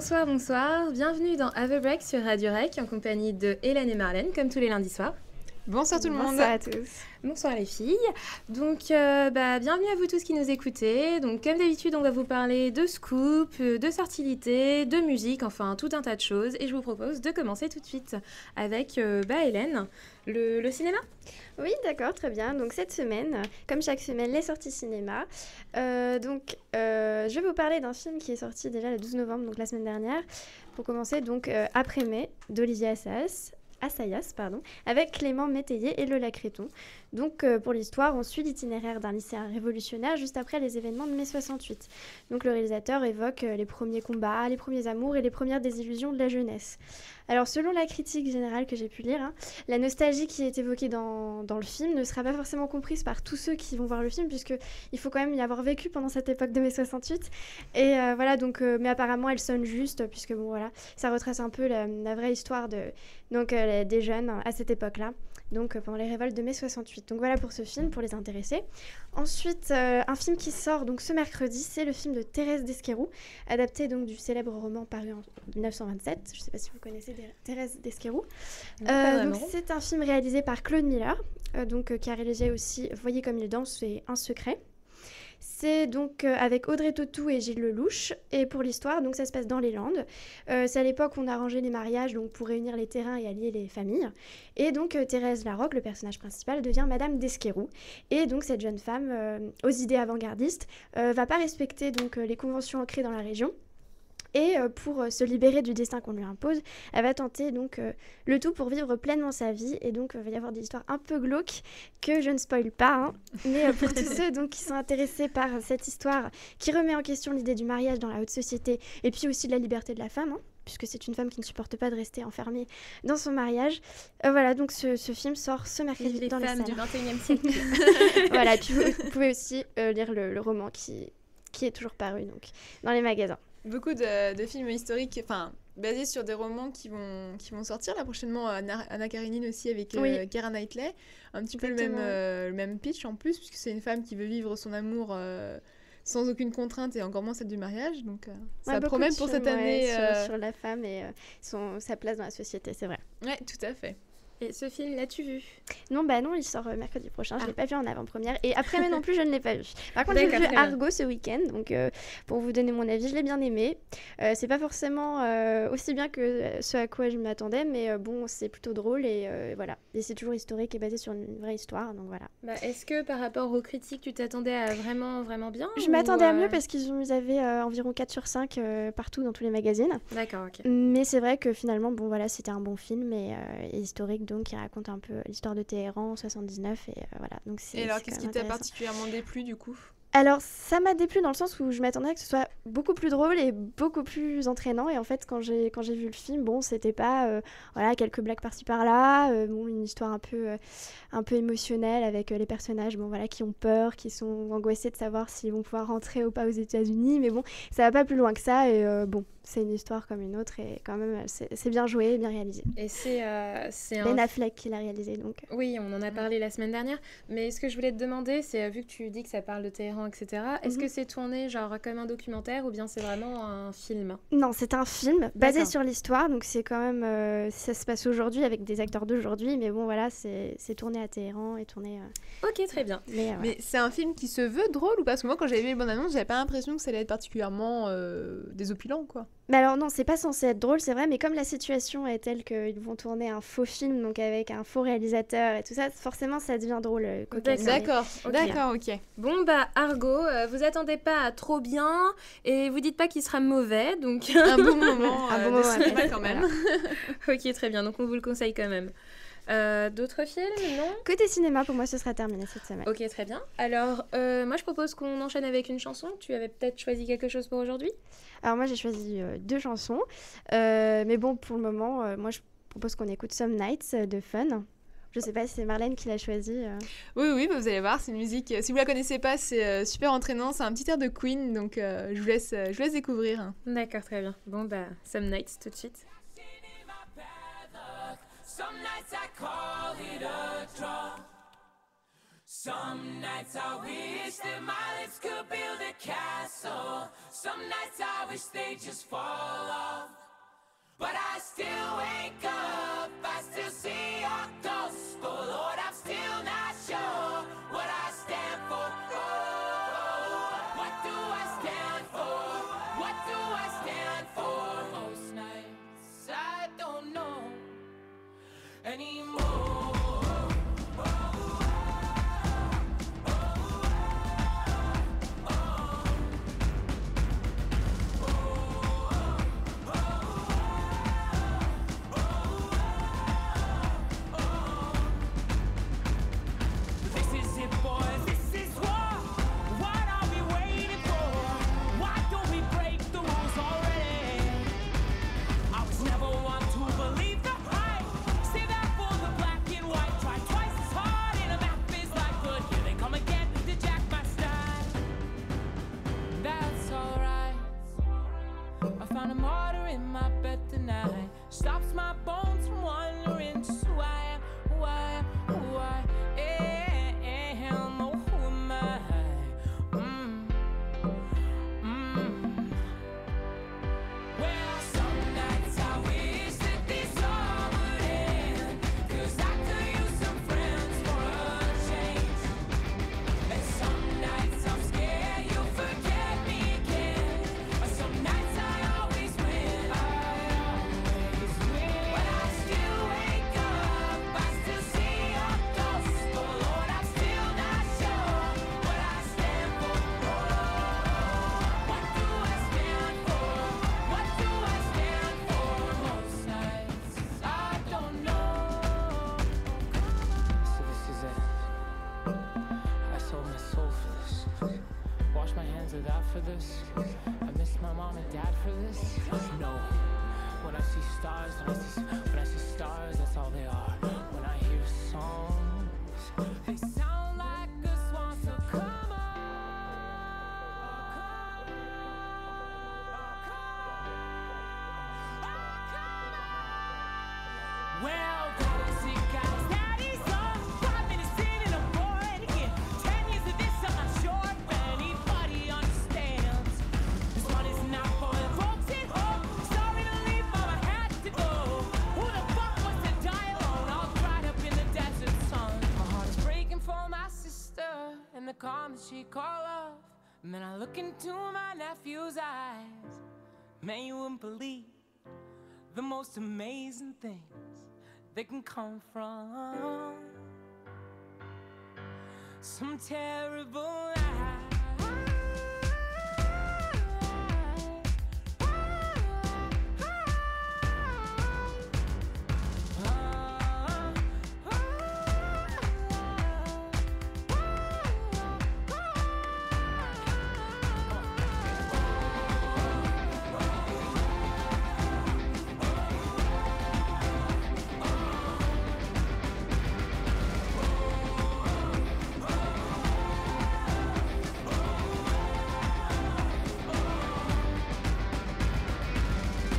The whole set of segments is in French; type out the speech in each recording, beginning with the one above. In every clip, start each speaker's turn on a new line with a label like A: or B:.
A: Bonsoir, bonsoir. Bienvenue dans Have a Break sur Radio Rec en compagnie de Hélène et Marlène, comme tous les lundis soirs.
B: Bonsoir tout le monde.
C: Bonsoir à tous.
A: Bonsoir les filles. Donc, bienvenue à vous tous qui nous écoutez. Donc, comme d'habitude, on va vous parler de scoop, de sortilité, de musique, enfin tout un tas de choses. Et je vous propose de commencer tout de suite avec Hélène, le cinéma.
C: Oui, d'accord, très bien. Donc cette semaine, comme chaque semaine, les sorties cinéma. Je vais vous parler d'un film qui est sorti déjà le 12 novembre, donc la semaine dernière. Pour commencer, donc Après mai d'Olivier Assayas, avec Clément Métayer et Lola Créton. Donc, pour l'histoire, on suit l'itinéraire d'un lycéen révolutionnaire juste après les événements de mai 68. Donc, le réalisateur évoque les premiers combats, les premiers amours et les premières désillusions de la jeunesse. Alors, selon la critique générale que j'ai pu lire, la nostalgie qui est évoquée dans le film ne sera pas forcément comprise par tous ceux qui vont voir le film, puisqu'il faut quand même y avoir vécu pendant cette époque de mai 68. Et mais apparemment, elle sonne juste, puisque ça retrace un peu la vraie histoire des jeunes à cette époque-là. Donc pendant les révoltes de mai 68. Donc voilà pour ce film, pour les intéressés. Ensuite, un film qui sort donc ce mercredi, c'est le film de Thérèse Desqueyroux, adapté donc du célèbre roman paru en 1927. Je ne sais pas si vous connaissez Thérèse Desqueyroux. Donc c'est un film réalisé par Claude Miller, qui a réalisé aussi Voyez comme il danse et Un secret. C'est donc avec Audrey Tautou et Gilles Lelouch. Et pour l'histoire, donc ça se passe dans les Landes. C'est à l'époque où on arrangeait les mariages donc pour réunir les terrains et allier les familles. Et donc Thérèse Larocque, le personnage principal, devient Madame Desqueyroux. Et donc cette jeune femme, aux idées avant-gardistes, va pas respecter donc les conventions ancrées dans la région. Et pour se libérer du destin qu'on lui impose, elle va tenter donc le tout pour vivre pleinement sa vie. Et donc, il va y avoir des histoires un peu glauques que je ne spoil pas. Mais pour tous ceux donc, qui sont intéressés par cette histoire qui remet en question l'idée du mariage dans la haute société et puis aussi de la liberté de la femme, puisque c'est une femme qui ne supporte pas de rester enfermée dans son mariage. Voilà, donc ce film sort ce mercredi dans les salles.
A: Les femmes du 21e siècle.
C: Voilà, et puis vous pouvez aussi lire le roman qui est toujours paru donc, dans les magasins.
B: Beaucoup de films historiques, basés sur des romans qui vont sortir là prochainement. Anna Karenine aussi avec Keira Knightley. Un petit peu le même pitch en plus, puisque c'est une femme qui veut vivre son amour sans aucune contrainte et encore moins celle du mariage. Donc ça promet pour cette année.
C: Sur la femme et sa place dans la société, c'est vrai.
B: Ouais, tout à fait.
A: Et ce film, l'as-tu vu ?
C: Non, il sort mercredi prochain. Je ne l'ai pas vu en avant-première. Et après, mais non plus, je ne l'ai pas vu. Par contre, j'ai vu Argo ce week-end. Donc, pour vous donner mon avis, je l'ai bien aimé. C'est pas forcément aussi bien que ce à quoi je m'attendais. Mais c'est plutôt drôle. Et voilà. Et c'est toujours historique et basé sur une vraie histoire. Donc, voilà.
A: Est-ce que par rapport aux critiques, tu t'attendais à vraiment, vraiment bien ?
C: Je m'attendais à mieux parce qu'ils avaient environ 4 sur 5 partout dans tous les magazines.
A: D'accord, ok.
C: Mais c'est vrai que finalement, c'était un bon film et historique. Donc, qui raconte un peu l'histoire de Téhéran en 79 et voilà. Donc
B: alors, qu'est-ce qui t'a particulièrement déplu du coup ?
C: Alors, ça m'a déplu dans le sens où je m'attendais à que ce soit beaucoup plus drôle et beaucoup plus entraînant. Et en fait, quand j'ai vu le film, c'était pas quelques blagues par-ci par-là, une histoire un peu émotionnelle avec les personnages qui ont peur, qui sont angoissés de savoir s'ils vont pouvoir rentrer ou pas aux États-Unis. Mais ça va pas plus loin que ça. Et c'est une histoire comme une autre et quand même, c'est bien joué, bien réalisé.
A: Et c'est
C: Ben Affleck qui l'a réalisé, donc.
A: Oui, on en a parlé la semaine dernière. Mais ce que je voulais te demander, c'est, vu que tu dis que ça parle de Téhéran, etc., est-ce que c'est tourné genre comme un documentaire ou bien c'est vraiment un film ?
C: Non, c'est un film basé sur l'histoire, donc c'est quand même... ça se passe aujourd'hui avec des acteurs d'aujourd'hui, mais c'est tourné à Téhéran et tourné...
A: Ok, très bien.
B: Mais c'est un film qui se veut drôle ou pas ? Parce que moi, quand j'avais vu les bandes annonces, j'avais pas l'impression que ça allait être particulièrement désopilant, quoi.
C: Mais alors non, c'est pas censé être drôle, c'est vrai, mais comme la situation est telle qu'ils vont tourner un faux film, donc avec un faux réalisateur et tout ça, forcément ça devient drôle.
B: D'accord, ok.
A: Bon Argo, vous attendez pas à trop bien et vous dites pas qu'il sera mauvais, donc...
B: un bon moment, quand même.
A: Ok, très bien, donc on vous le conseille quand même. D'autres films, non ?
C: Côté cinéma, pour moi, ce sera terminé cette semaine.
A: Ok, très bien. Alors, moi, je propose qu'on enchaîne avec une chanson. Tu avais peut-être choisi quelque chose pour aujourd'hui ?
C: Alors, moi, j'ai choisi 2 chansons. Mais bon, pour le moment, moi, je propose qu'on écoute Some Nights de Fun. Je sais pas si c'est Marlène qui l'a choisi.
B: Oui, vous allez voir, c'est une musique... si vous la connaissez pas, c'est super entraînant. C'est un petit air de Queen, donc je vous laisse découvrir.
A: D'accord, très bien. Bon, Some Nights, tout de suite.
D: Some nights I call it a draw. Some nights I wish that my lips could build a castle. Some nights I wish they just fall off. But I still wake up, I still see your ghost. Oh Lord, I'm still not sure what I stand for. Oh, what do I stand for? What do I stand for? Most nights I don't know anymore. Stops my bones from wandering just who I am, who I am, who I am. Oh, who am I? Well, some nights I wish that this all would end, 'cause I could use some friends for a change. And some nights I'm scared you'll forget me again. Some nights I always win. But I still wake up, I still see your ghost. Oh Lord, I'm still not sure what I stand for. What do I stand for? What do I stand for? Most nights I don't know.
E: So this is it. I sold my soul for this. Wash my hands of that for this. I miss my mom and dad for this. No. When I see stars, when I see stars, that's all they are. When I hear songs,
D: They sound like a swan, so come on. Well, daddy's guys, daddy's on. 5 minutes in and I'm bored again. 10 years of this, I'm not sure if anybody understands. This one is not for the folks at home. Sorry to leave, mom, I had to go. Who the fuck wants to die alone, all dried up in the desert sun? My heart is breaking for my sister and the calm that she called off. And then I look into my nephew's eyes. Man, you wouldn't believe the most amazing things that can come from some terrible lie.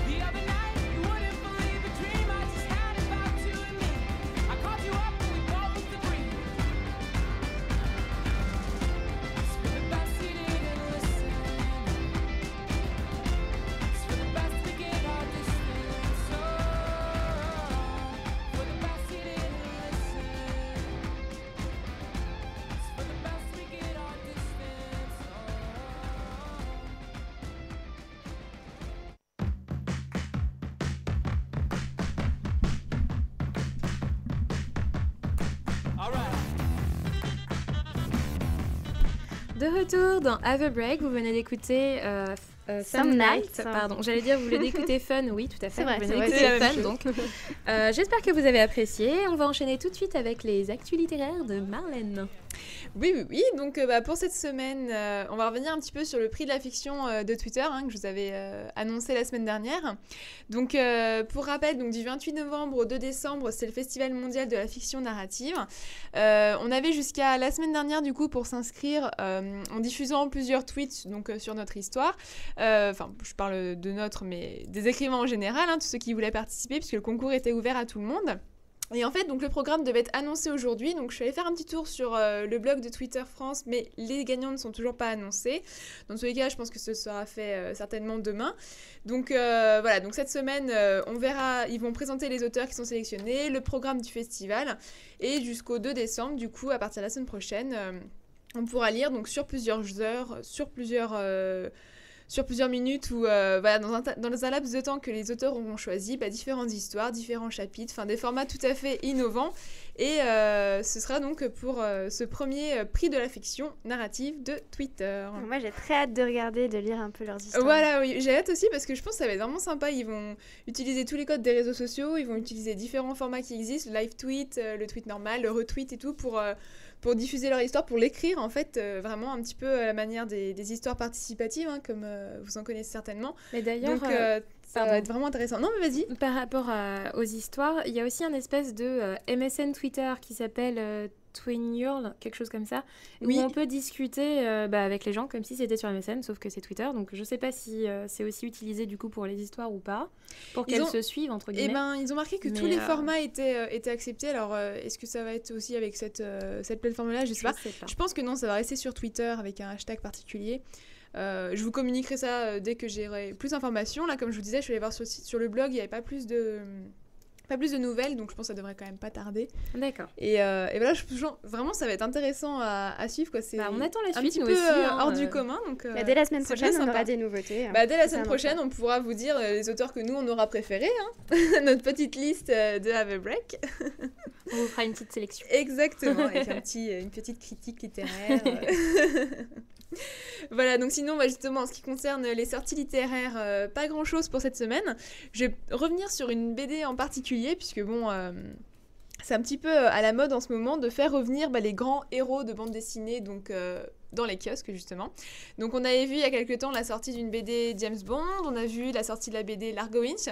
D: The other night, you wouldn't believe a dream I just had about you and me. I called you up and we both agreed. It's for the best you didn't listen. It's for the best we get our distance. Oh, for the best you didn't listen. It's for the best we get our distance. Oh. All right.
A: De retour dans Have a Break, vous venez d'écouter
C: Some Nights.
A: Pardon, j'allais dire vous venez d'écouter Fun, oui tout à fait,
C: C'est vrai,
A: vous
C: c'est
A: venez
C: vrai,
A: d'écouter
C: c'est la
A: Fun
C: même
A: donc. J'espère que vous avez apprécié, on va enchaîner tout de suite avec les actus littéraires de Marlène.
B: Oui. Donc, pour cette semaine, on va revenir un petit peu sur le prix de la fiction de Twitter que je vous avais annoncé la semaine dernière. Donc, pour rappel, donc, du 28 novembre au 2 décembre, c'est le Festival mondial de la fiction narrative. On avait jusqu'à la semaine dernière, du coup, pour s'inscrire en diffusant plusieurs tweets donc, sur notre histoire. Enfin, je parle de notre, mais des écrivains en général, tous ceux qui voulaient participer, puisque le concours était ouvert à tout le monde. Et en fait, donc le programme devait être annoncé aujourd'hui, donc je suis allée faire un petit tour sur le blog de Twitter France, mais les gagnants ne sont toujours pas annoncés. Dans tous les cas, je pense que ce sera fait certainement demain. Donc voilà, donc cette semaine, on verra, ils vont présenter les auteurs qui sont sélectionnés, le programme du festival, et jusqu'au 2 décembre, du coup, à partir de la semaine prochaine, on pourra lire donc sur plusieurs heures, sur plusieurs minutes ou voilà, dans un laps de temps que les auteurs auront choisi, différentes histoires, différents chapitres, enfin des formats tout à fait innovants. Et ce sera donc pour ce premier prix de la fiction narrative de Twitter.
C: Moi, j'ai très hâte de regarder, de lire un peu leurs histoires.
B: Voilà, oui, j'ai hâte aussi parce que je pense que ça va être vraiment sympa. Ils vont utiliser tous les codes des réseaux sociaux, ils vont utiliser différents formats qui existent, le live tweet, le tweet normal, le retweet et tout pour diffuser leur histoire, pour l'écrire en fait, vraiment un petit peu à la manière des histoires participatives, hein, comme vous en connaissez certainement.
A: Mais d'ailleurs,
B: donc ça va être vraiment intéressant. Non mais vas-y.
A: Par rapport aux histoires, il y a aussi un espèce de MSN Twitter qui s'appelle Twinurl, quelque chose comme ça,
B: Oui.
A: où on peut discuter avec les gens comme si c'était sur MSN, sauf que c'est Twitter. Donc je sais pas si c'est aussi utilisé du coup pour les histoires ou pas, pour qu'elles se suivent entre
B: Eh
A: guillemets.
B: ben, ils ont marqué que tous les formats étaient acceptés. Alors, est-ce que ça va être aussi avec cette plateforme-là? Je sais pas. Je pense que non, ça va rester sur Twitter avec un hashtag particulier. Je vous communiquerai ça dès que j'aurai plus d'informations. Là, comme je vous disais, je suis allée voir sur le blog, il n'y avait pas plus de nouvelles, donc je pense que ça devrait quand même pas tarder.
A: D'accord.
B: Et voilà, vraiment, ça va être intéressant à suivre, quoi. C'est
A: on attend la suite,
B: un petit
A: nous
B: peu
A: aussi,
B: hors du commun. Donc,
C: dès la semaine
B: c'est
C: prochaine,
B: bien
C: on
B: sympa.
C: aura des nouveautés.
B: Dès la semaine prochaine, on pourra vous dire les auteurs que nous, on aura préférés. Hein. Notre petite liste de Have a Break.
A: On vous fera une petite sélection.
B: Exactement, avec une petite critique littéraire. Voilà, donc sinon, justement, en ce qui concerne les sorties littéraires, pas grand-chose pour cette semaine. Je vais revenir sur une BD en particulier, puisque bon, c'est un petit peu à la mode en ce moment de faire revenir les grands héros de bande dessinée, donc dans les kiosques, justement. Donc on avait vu il y a quelques temps la sortie d'une BD James Bond, on a vu la sortie de la BD Largo Winch,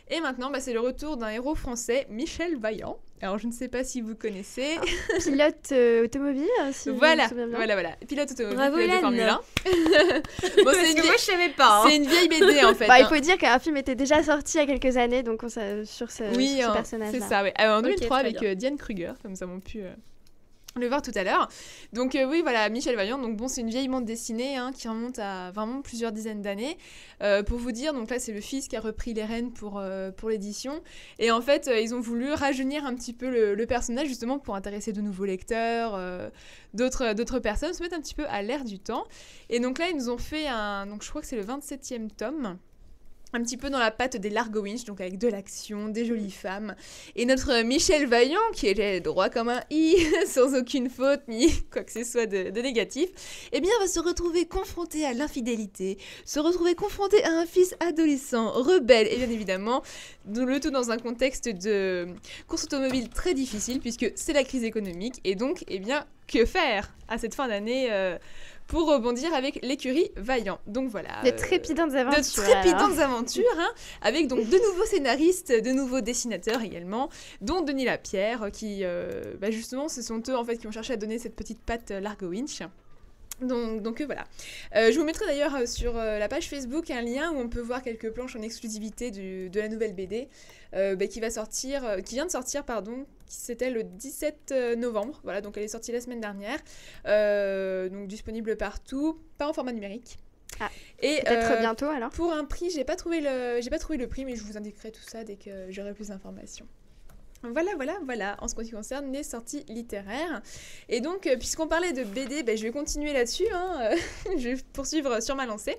B: et maintenant, c'est le retour d'un héros français, Michel Vaillant. Alors, je ne sais pas si vous connaissez.
C: Pilote automobile, si
B: voilà,
C: je me souviens bien.
B: voilà. Pilote automobile,
A: Bravo,
B: pilote de
A: Hélène.
B: Formule 1.
A: Parce que moi, je savais pas.
B: C'est une vieille BD, en fait.
C: Il faut dire qu'un film était déjà sorti il y a quelques années, donc sur ce personnage-là.
B: C'est ça, oui. En 2003,
A: très
B: avec
A: bien.
B: Diane Kruger, comme nous avons pu le voir tout à l'heure. Donc oui, voilà, Michel Vaillant. Donc bon, c'est une vieille bande dessinée qui remonte à vraiment plusieurs dizaines d'années. Pour vous dire, donc là, c'est le fils qui a repris les rênes pour l'édition. Et en fait, ils ont voulu rajeunir un petit peu le personnage, justement, pour intéresser de nouveaux lecteurs, d'autres personnes, se mettre un petit peu à l'air du temps. Et donc là, ils nous ont fait donc je crois que c'est le 27e tome. Un petit peu dans la patte des Largo Winch, donc avec de l'action, des jolies femmes. Et notre Michel Vaillant, qui était droit comme un i, sans aucune faute, ni quoi que ce soit de négatif, eh bien, va se retrouver confronté à l'infidélité, se retrouver confronté à un fils adolescent, rebelle, et bien évidemment, le tout dans un contexte de course automobile très difficile, puisque c'est la crise économique, et donc, eh bien, que faire à cette fin d'année pour rebondir avec l'écurie Vaillant. Donc voilà.
C: De trépidantes aventures.
B: De trépidantes aventures, avec donc de nouveaux scénaristes, de nouveaux dessinateurs également, dont Denis Lapierre, qui, justement, ce sont eux en fait qui ont cherché à donner cette petite patte Largo Winch. Donc voilà. Je vous mettrai d'ailleurs sur la page Facebook un lien où on peut voir quelques planches en exclusivité de la nouvelle BD qui vient de sortir, c'était le 17 novembre. Voilà, donc elle est sortie la semaine dernière. Donc disponible partout, pas en format numérique.
C: Ah,
B: et
C: peut-être bientôt alors.
B: Pour un prix, j'ai pas trouvé le prix, mais je vous indiquerai tout ça dès que j'aurai plus d'informations. Voilà, en ce qui concerne les sorties littéraires. Et donc, puisqu'on parlait de BD, je vais continuer là-dessus, je vais poursuivre sur ma lancée,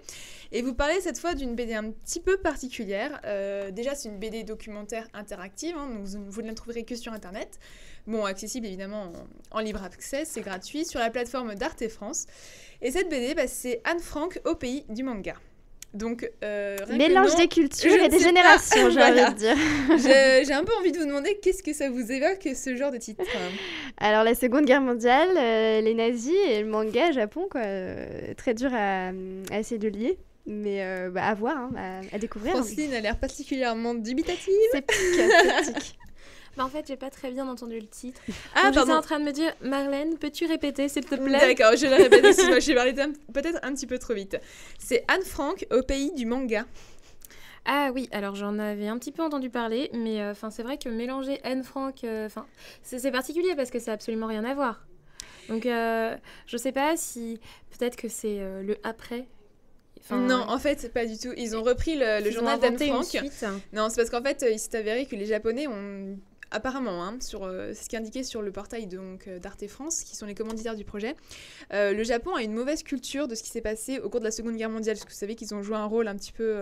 B: et vous parler cette fois d'une BD un petit peu particulière. Déjà, c'est une BD documentaire interactive, donc vous ne la trouverez que sur Internet. Bon, accessible évidemment en libre accès, c'est gratuit, sur la plateforme d'Arte France. Et cette BD, c'est Anne Frank au pays du manga. Donc,
C: mélange des cultures et des générations, j'ai envie de dire.
B: J'ai un peu envie de vous demander qu'est-ce que ça vous évoque, ce genre de titre.
C: Alors, la Seconde Guerre mondiale, les nazis et le manga Japon, quoi. Très dur à essayer de lier, mais à voir, à découvrir.
B: Francine a l'air particulièrement dubitative.
C: Sceptique.
A: En fait, j'ai pas très bien entendu le titre.
B: Ah,
A: j'étais en train de me dire, Marlène, peux-tu répéter, s'il te plaît?
B: D'accord, je le répète aussi. J'ai parlé peut-être un petit peu trop vite. C'est Anne Frank au pays du manga.
A: Ah oui, alors j'en avais un petit peu entendu parler, mais c'est vrai que mélanger Anne Frank, c'est particulier parce que c'est absolument rien à voir. Donc je sais pas si peut-être que c'est le après.
B: Non, en fait, pas du tout. Ils ont repris le journal d'Anne Frank. Non, c'est parce qu'en fait, il s'est avéré que les Japonais ont apparemment, c'est ce qui est indiqué sur le portail d'Arte France, qui sont les commanditaires du projet. Le Japon a une mauvaise culture de ce qui s'est passé au cours de la Seconde Guerre mondiale, parce que vous savez qu'ils ont joué un rôle un petit peu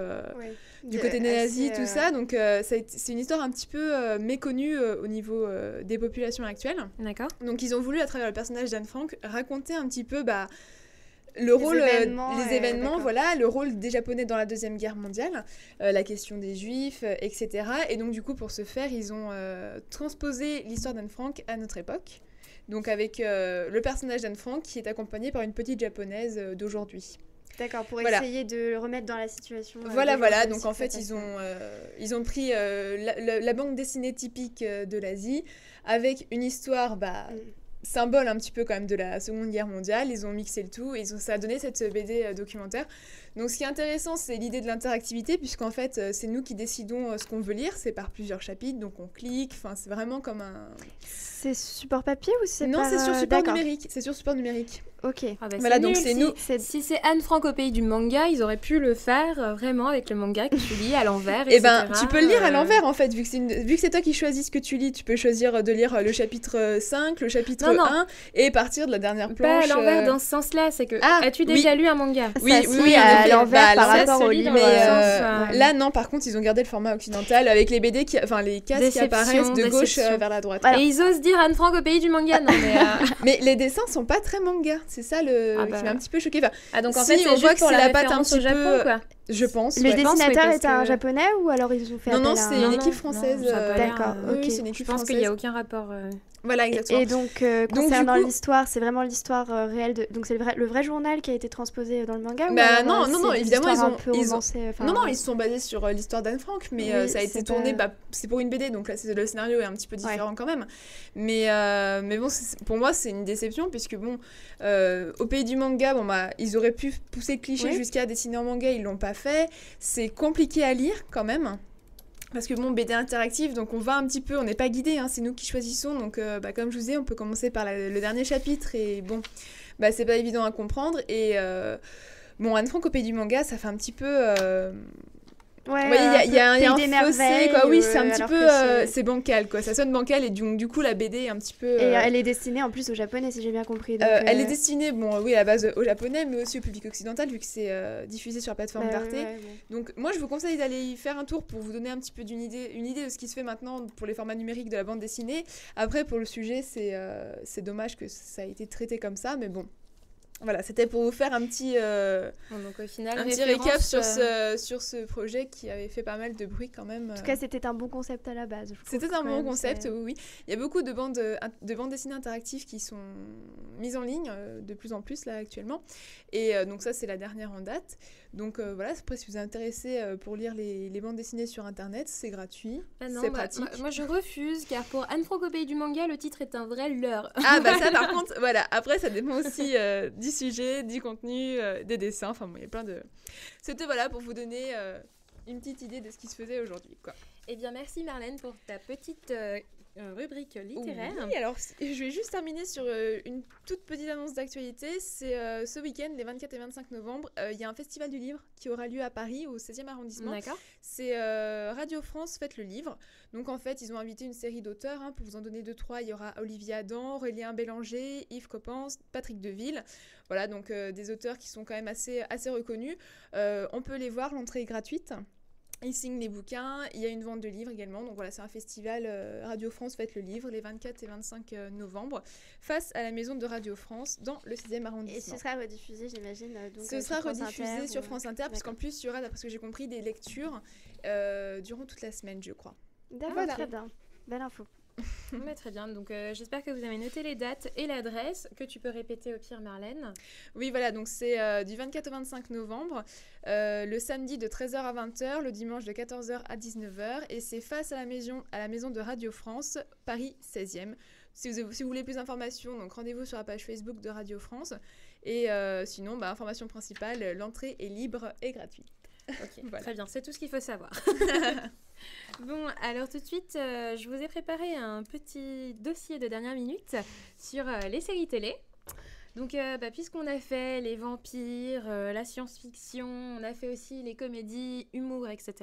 B: du côté des nazis, tout ça. Donc c'est une histoire un petit peu méconnue au niveau des populations actuelles.
A: D'accord.
B: Donc ils ont voulu, à travers le personnage d'Anne Frank, raconter un petit peu... le rôle, les événements, voilà, le rôle des Japonais dans la Deuxième Guerre mondiale, la question des Juifs, etc. Et donc, du coup, pour ce faire, ils ont transposé l'histoire d'Anne Frank à notre époque. Donc, avec le personnage d'Anne Frank qui est accompagné par une petite Japonaise d'aujourd'hui.
C: D'accord, pour essayer de le remettre dans la situation.
B: Voilà. Donc, en fait, ils ont pris la bande dessinée typique de l'Asie avec une histoire... symbole un petit peu quand même de la Seconde Guerre mondiale, ils ont mixé le tout et ça a donné cette BD documentaire. Donc ce qui est intéressant, c'est l'idée de l'interactivité, puisqu'en fait c'est nous qui décidons ce qu'on veut lire, c'est par plusieurs chapitres, donc on clique, c'est vraiment comme un...
C: C'est support papier ou c'est
B: Non, c'est sur support numérique, c'est sur support numérique.
C: Ok.
B: Voilà, donc c'est nous.
A: Si c'est Anne Frank au pays du manga, ils auraient pu le faire vraiment avec le manga que tu lis à l'envers,
B: etc. Tu peux le lire à l'envers en fait, vu que c'est toi qui choisis ce que tu lis, tu peux choisir de lire le chapitre 5, le chapitre 1 et partir de la dernière planche.
A: Pas à l'envers dans ce sens-là, c'est que as-tu déjà lu un manga?
C: Oui, à l'envers par rapport au livre.
B: Là non, par contre, ils ont gardé le format occidental avec les BD les cases qui apparaissent de gauche vers la droite.
A: Et ils osent dire Anne Frank au pays du manga, non mais
B: mais les dessins sont pas très manga, c'est ça qui m'a un petit peu choquée.
A: Donc en fait,
B: on voit que c'est la patte un petit
A: au Japon,
B: peu.
A: Quoi.
B: Je pense.
C: Le dessinateur est un japonais ou alors ils ont fait
B: Non, c'est une équipe française.
C: D'accord.
B: Oui, c'est une équipe française.
A: Je pense qu'il y a aucun rapport.
B: Voilà, exactement.
C: Et donc, concernant l'histoire, c'est vraiment l'histoire réelle donc c'est le vrai journal qui a été transposé dans le manga
B: non, évidemment, ils se sont basés sur l'histoire d'Anne Frank, mais ça a été tourné, c'est pour une BD, donc là, le scénario est un petit peu différent quand même. Mais bon, pour moi, c'est une déception, puisque bon, au pays du manga, ils auraient pu pousser le cliché jusqu'à dessiner en manga, ils l'ont pas fait. C'est compliqué à lire quand même. Parce que BD interactive, donc on va un petit peu, on n'est pas guidé, c'est nous qui choisissons, donc comme je vous disais, on peut commencer par le dernier chapitre, et bon, c'est pas évident à comprendre, et Anne Frank au pays du manga, ça fait un petit peu... il y a un fossé, quoi. Oui, c'est un petit peu... c'est bancal, quoi. Ça sonne bancal, et du coup, la BD est un petit peu...
C: Et elle est destinée en plus aux japonais, si j'ai bien compris. Donc,
B: elle est destinée, à la base aux japonais, mais aussi au public occidental, vu que c'est diffusé sur la plateforme d'Arte. Donc, moi, je vous conseille d'aller y faire un tour pour vous donner un petit peu une idée de ce qui se fait maintenant pour les formats numériques de la bande dessinée. Après, pour le sujet, c'est dommage que ça ait été traité comme ça, mais bon... Voilà, c'était pour vous faire un petit,
A: donc, au final,
B: un petit récap sur ce projet qui avait fait pas mal de bruit quand même.
C: En tout cas, c'était un bon concept à la base.
B: C'était un bon concept, oui. Il y a beaucoup de bandes dessinées interactives qui sont mises en ligne de plus en plus là actuellement. Et donc ça, c'est la dernière en date. Donc voilà, après, si vous êtes intéressé pour lire les bandes dessinées sur Internet, c'est gratuit, c'est pratique.
A: Moi, je refuse, car pour Anne Frank au pays du manga, le titre est un vrai leurre.
B: Ah ça, par contre, voilà. Après, ça dépend aussi du sujet, du contenu, des dessins. Enfin bon, il y a plein de... C'était pour vous donner une petite idée de ce qui se faisait aujourd'hui, quoi.
A: Eh bien, merci Marlène pour ta petite rubrique littéraire.
B: Oui, alors je vais juste terminer sur une toute petite annonce d'actualité. C'est ce week-end, les 24 et 25 novembre, il y a un festival du livre qui aura lieu à Paris, au 16e arrondissement.
A: D'accord.
B: C'est Radio France Fête le livre. Donc en fait, ils ont invité une série d'auteurs, pour vous en donner 2-3. Il y aura Olivier Adam, Aurélien Bélanger, Yves Coppens, Patrick Deville. Voilà, donc des auteurs qui sont quand même assez reconnus. On peut les voir, l'entrée est gratuite. Ils signent les bouquins, il y a une vente de livres également. Donc voilà, c'est un festival Radio France Fête le livre, les 24 et 25 novembre, face à la maison de Radio France dans le 6e arrondissement.
C: Et ce sera rediffusé, j'imagine
B: ce sera rediffusé sur France Inter, puisqu'en plus, il y aura, d'après ce que j'ai compris, des lectures durant toute la semaine, je crois.
C: D'accord, très bien. Belle info.
A: Très bien, donc j'espère que vous avez noté les dates et l'adresse, que tu peux répéter au pire, Marlène.
B: Oui, voilà, donc c'est du 24 au 25 novembre, le samedi de 13h à 20h, le dimanche de 14h à 19h, et c'est face à la maison de Radio France, Paris 16e. Si vous voulez plus d'informations, donc rendez-vous sur la page Facebook de Radio France, et sinon, information principale, l'entrée est libre et gratuite.
A: Ok,
B: Voilà.
A: très bien, c'est tout ce qu'il faut savoir. Bon, alors tout de suite, je vous ai préparé un petit dossier de dernière minute sur les séries télé. Donc, puisqu'on a fait les vampires, la science-fiction, on a fait aussi les comédies, humour, etc.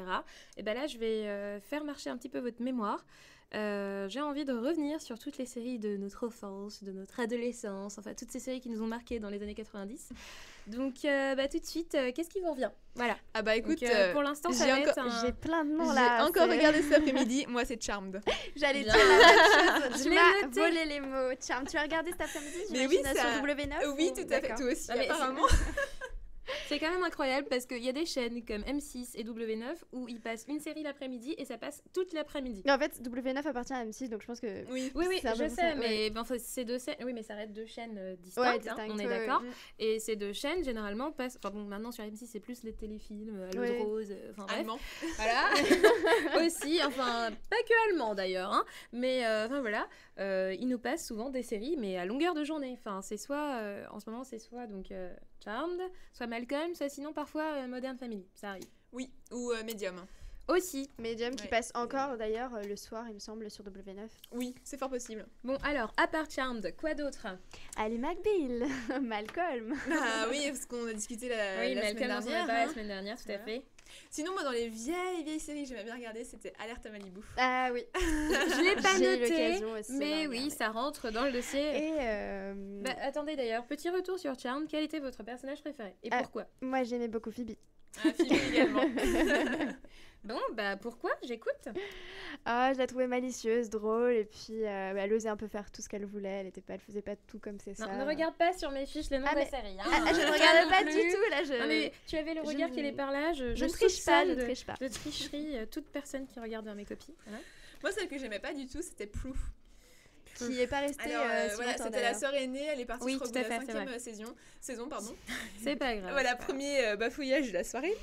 A: Et là, je vais faire marcher un petit peu votre mémoire. J'ai envie de revenir sur toutes les séries de notre enfance, de notre adolescence, enfin toutes ces séries qui nous ont marquées dans les années 90. Donc, tout de suite, qu'est-ce qui vous revient? Voilà.
B: Ah bah écoute,
A: Donc, pour l'instant, ça
B: j'ai
A: va être
B: encore-
A: un...
C: J'ai plein de noms
B: j'ai
C: là.
B: encore
C: c'est-
B: regardé cet après-midi. Moi, c'est Charmed.
C: J'allais
A: Bien.
C: dire la même chose.
A: Je
C: Tu
A: l'ai
C: m'as
A: noté.
C: volé les mots. Tiens, tu as regardé cet après-midi?
B: Mais oui,
C: j'imagine,
B: ça-
C: sur W9
B: Oui,
C: ou-
B: tout à fait.
C: D'accord.
B: Toi aussi,
A: Non, mais
B: apparemment.
A: C'est quand même incroyable parce qu'il y a des chaînes comme M6 et W9 où ils passent une série l'après-midi et ça passe toute l'après-midi.
C: En fait, W9 appartient à M6, donc je pense que.
B: Oui.
A: Oui,
C: C'est un peu
A: je
C: pour
A: sais,
C: ça,
A: mais enfin, c'est deux chaînes. Oui, mais ça reste deux chaînes distinctes,
C: Ouais,
A: hein,
C: distinctes,
A: on est
C: ouais,
A: d'accord.
B: ouais.
A: Et ces deux chaînes, généralement, passent. Enfin bon, maintenant sur M6, c'est plus les téléfilms, à l'eau de
C: Ouais.
A: rose, enfin bref.
B: Allemand.
A: Voilà. Aussi, enfin, pas que allemand d'ailleurs, hein, mais enfin voilà, ils nous passent souvent des séries, mais à longueur de journée. Enfin, c'est soit, en ce moment, c'est soit donc Charmed, soit Malcolm, soit sinon parfois Modern Family. Ça arrive.
B: Oui, ou Medium.
A: Aussi.
C: Medium qui
B: Ouais.
C: passe encore d'ailleurs le soir, il me semble, sur W9.
B: Oui, c'est fort possible.
A: Bon, alors, à part Charmed, quoi d'autre?
C: Ali McBeal, Malcolm.
B: Ah oui, parce qu'on a discuté la
A: Oui,
B: semaine
A: Malcolm, on en a
B: dernière.
A: parlé
B: hein.
A: la semaine dernière, tout à
B: Voilà.
A: fait.
B: Sinon, moi, dans les vieilles séries que j'aimais bien regarder, c'était Alerte à Malibu.
C: Ah oui.
A: Je l'ai pas
C: J'ai eu
A: noté,
C: l'occasion aussi de
A: mais
C: le
A: oui,
C: regarder.
A: ça rentre dans le dossier.
C: Et
A: Attendez d'ailleurs, petit retour sur Charmed, quel était votre personnage préféré et
C: Ah.
A: pourquoi?
C: moi j'aimais beaucoup Phoebe.
B: Ah, Phoebe également.
A: Bon, pourquoi? J'écoute.
C: Ah, je la trouvais malicieuse, drôle, et puis elle osait un peu faire tout ce qu'elle voulait, elle faisait pas tout comme c'est
A: Non,
C: ça.
A: ne regarde pas sur mes fiches le nom
C: Ah,
A: de la
C: mais-
A: série. Hein.
C: Ah, je ne
A: Pas
C: regarde
A: non
C: pas
A: plus.
C: du tout, là, je...
A: Non, mais tu avais le
C: je
A: regard
C: ne-
A: qui est par là, je
C: je ne triche pas, je
A: soupçonne
C: ne triche pas.
A: de tricherie toute personne qui regarde vers mes copies. Voilà.
B: Moi, celle que j'aimais pas du tout, c'était Proof.
C: Qui est pas restée
B: Alors,
C: si
B: voilà,
C: longtemps,
B: c'était la
C: d'ailleurs.
B: sœur aînée, elle est partie,
A: Oui,
B: je crois,
A: tout
B: de
A: à
B: la
A: fait, c'est
B: 5e
A: vrai.
B: saison, pardon.
A: C'est pas grave.
B: Voilà,
A: c'est pas grave.
B: premier bafouillage de la soirée.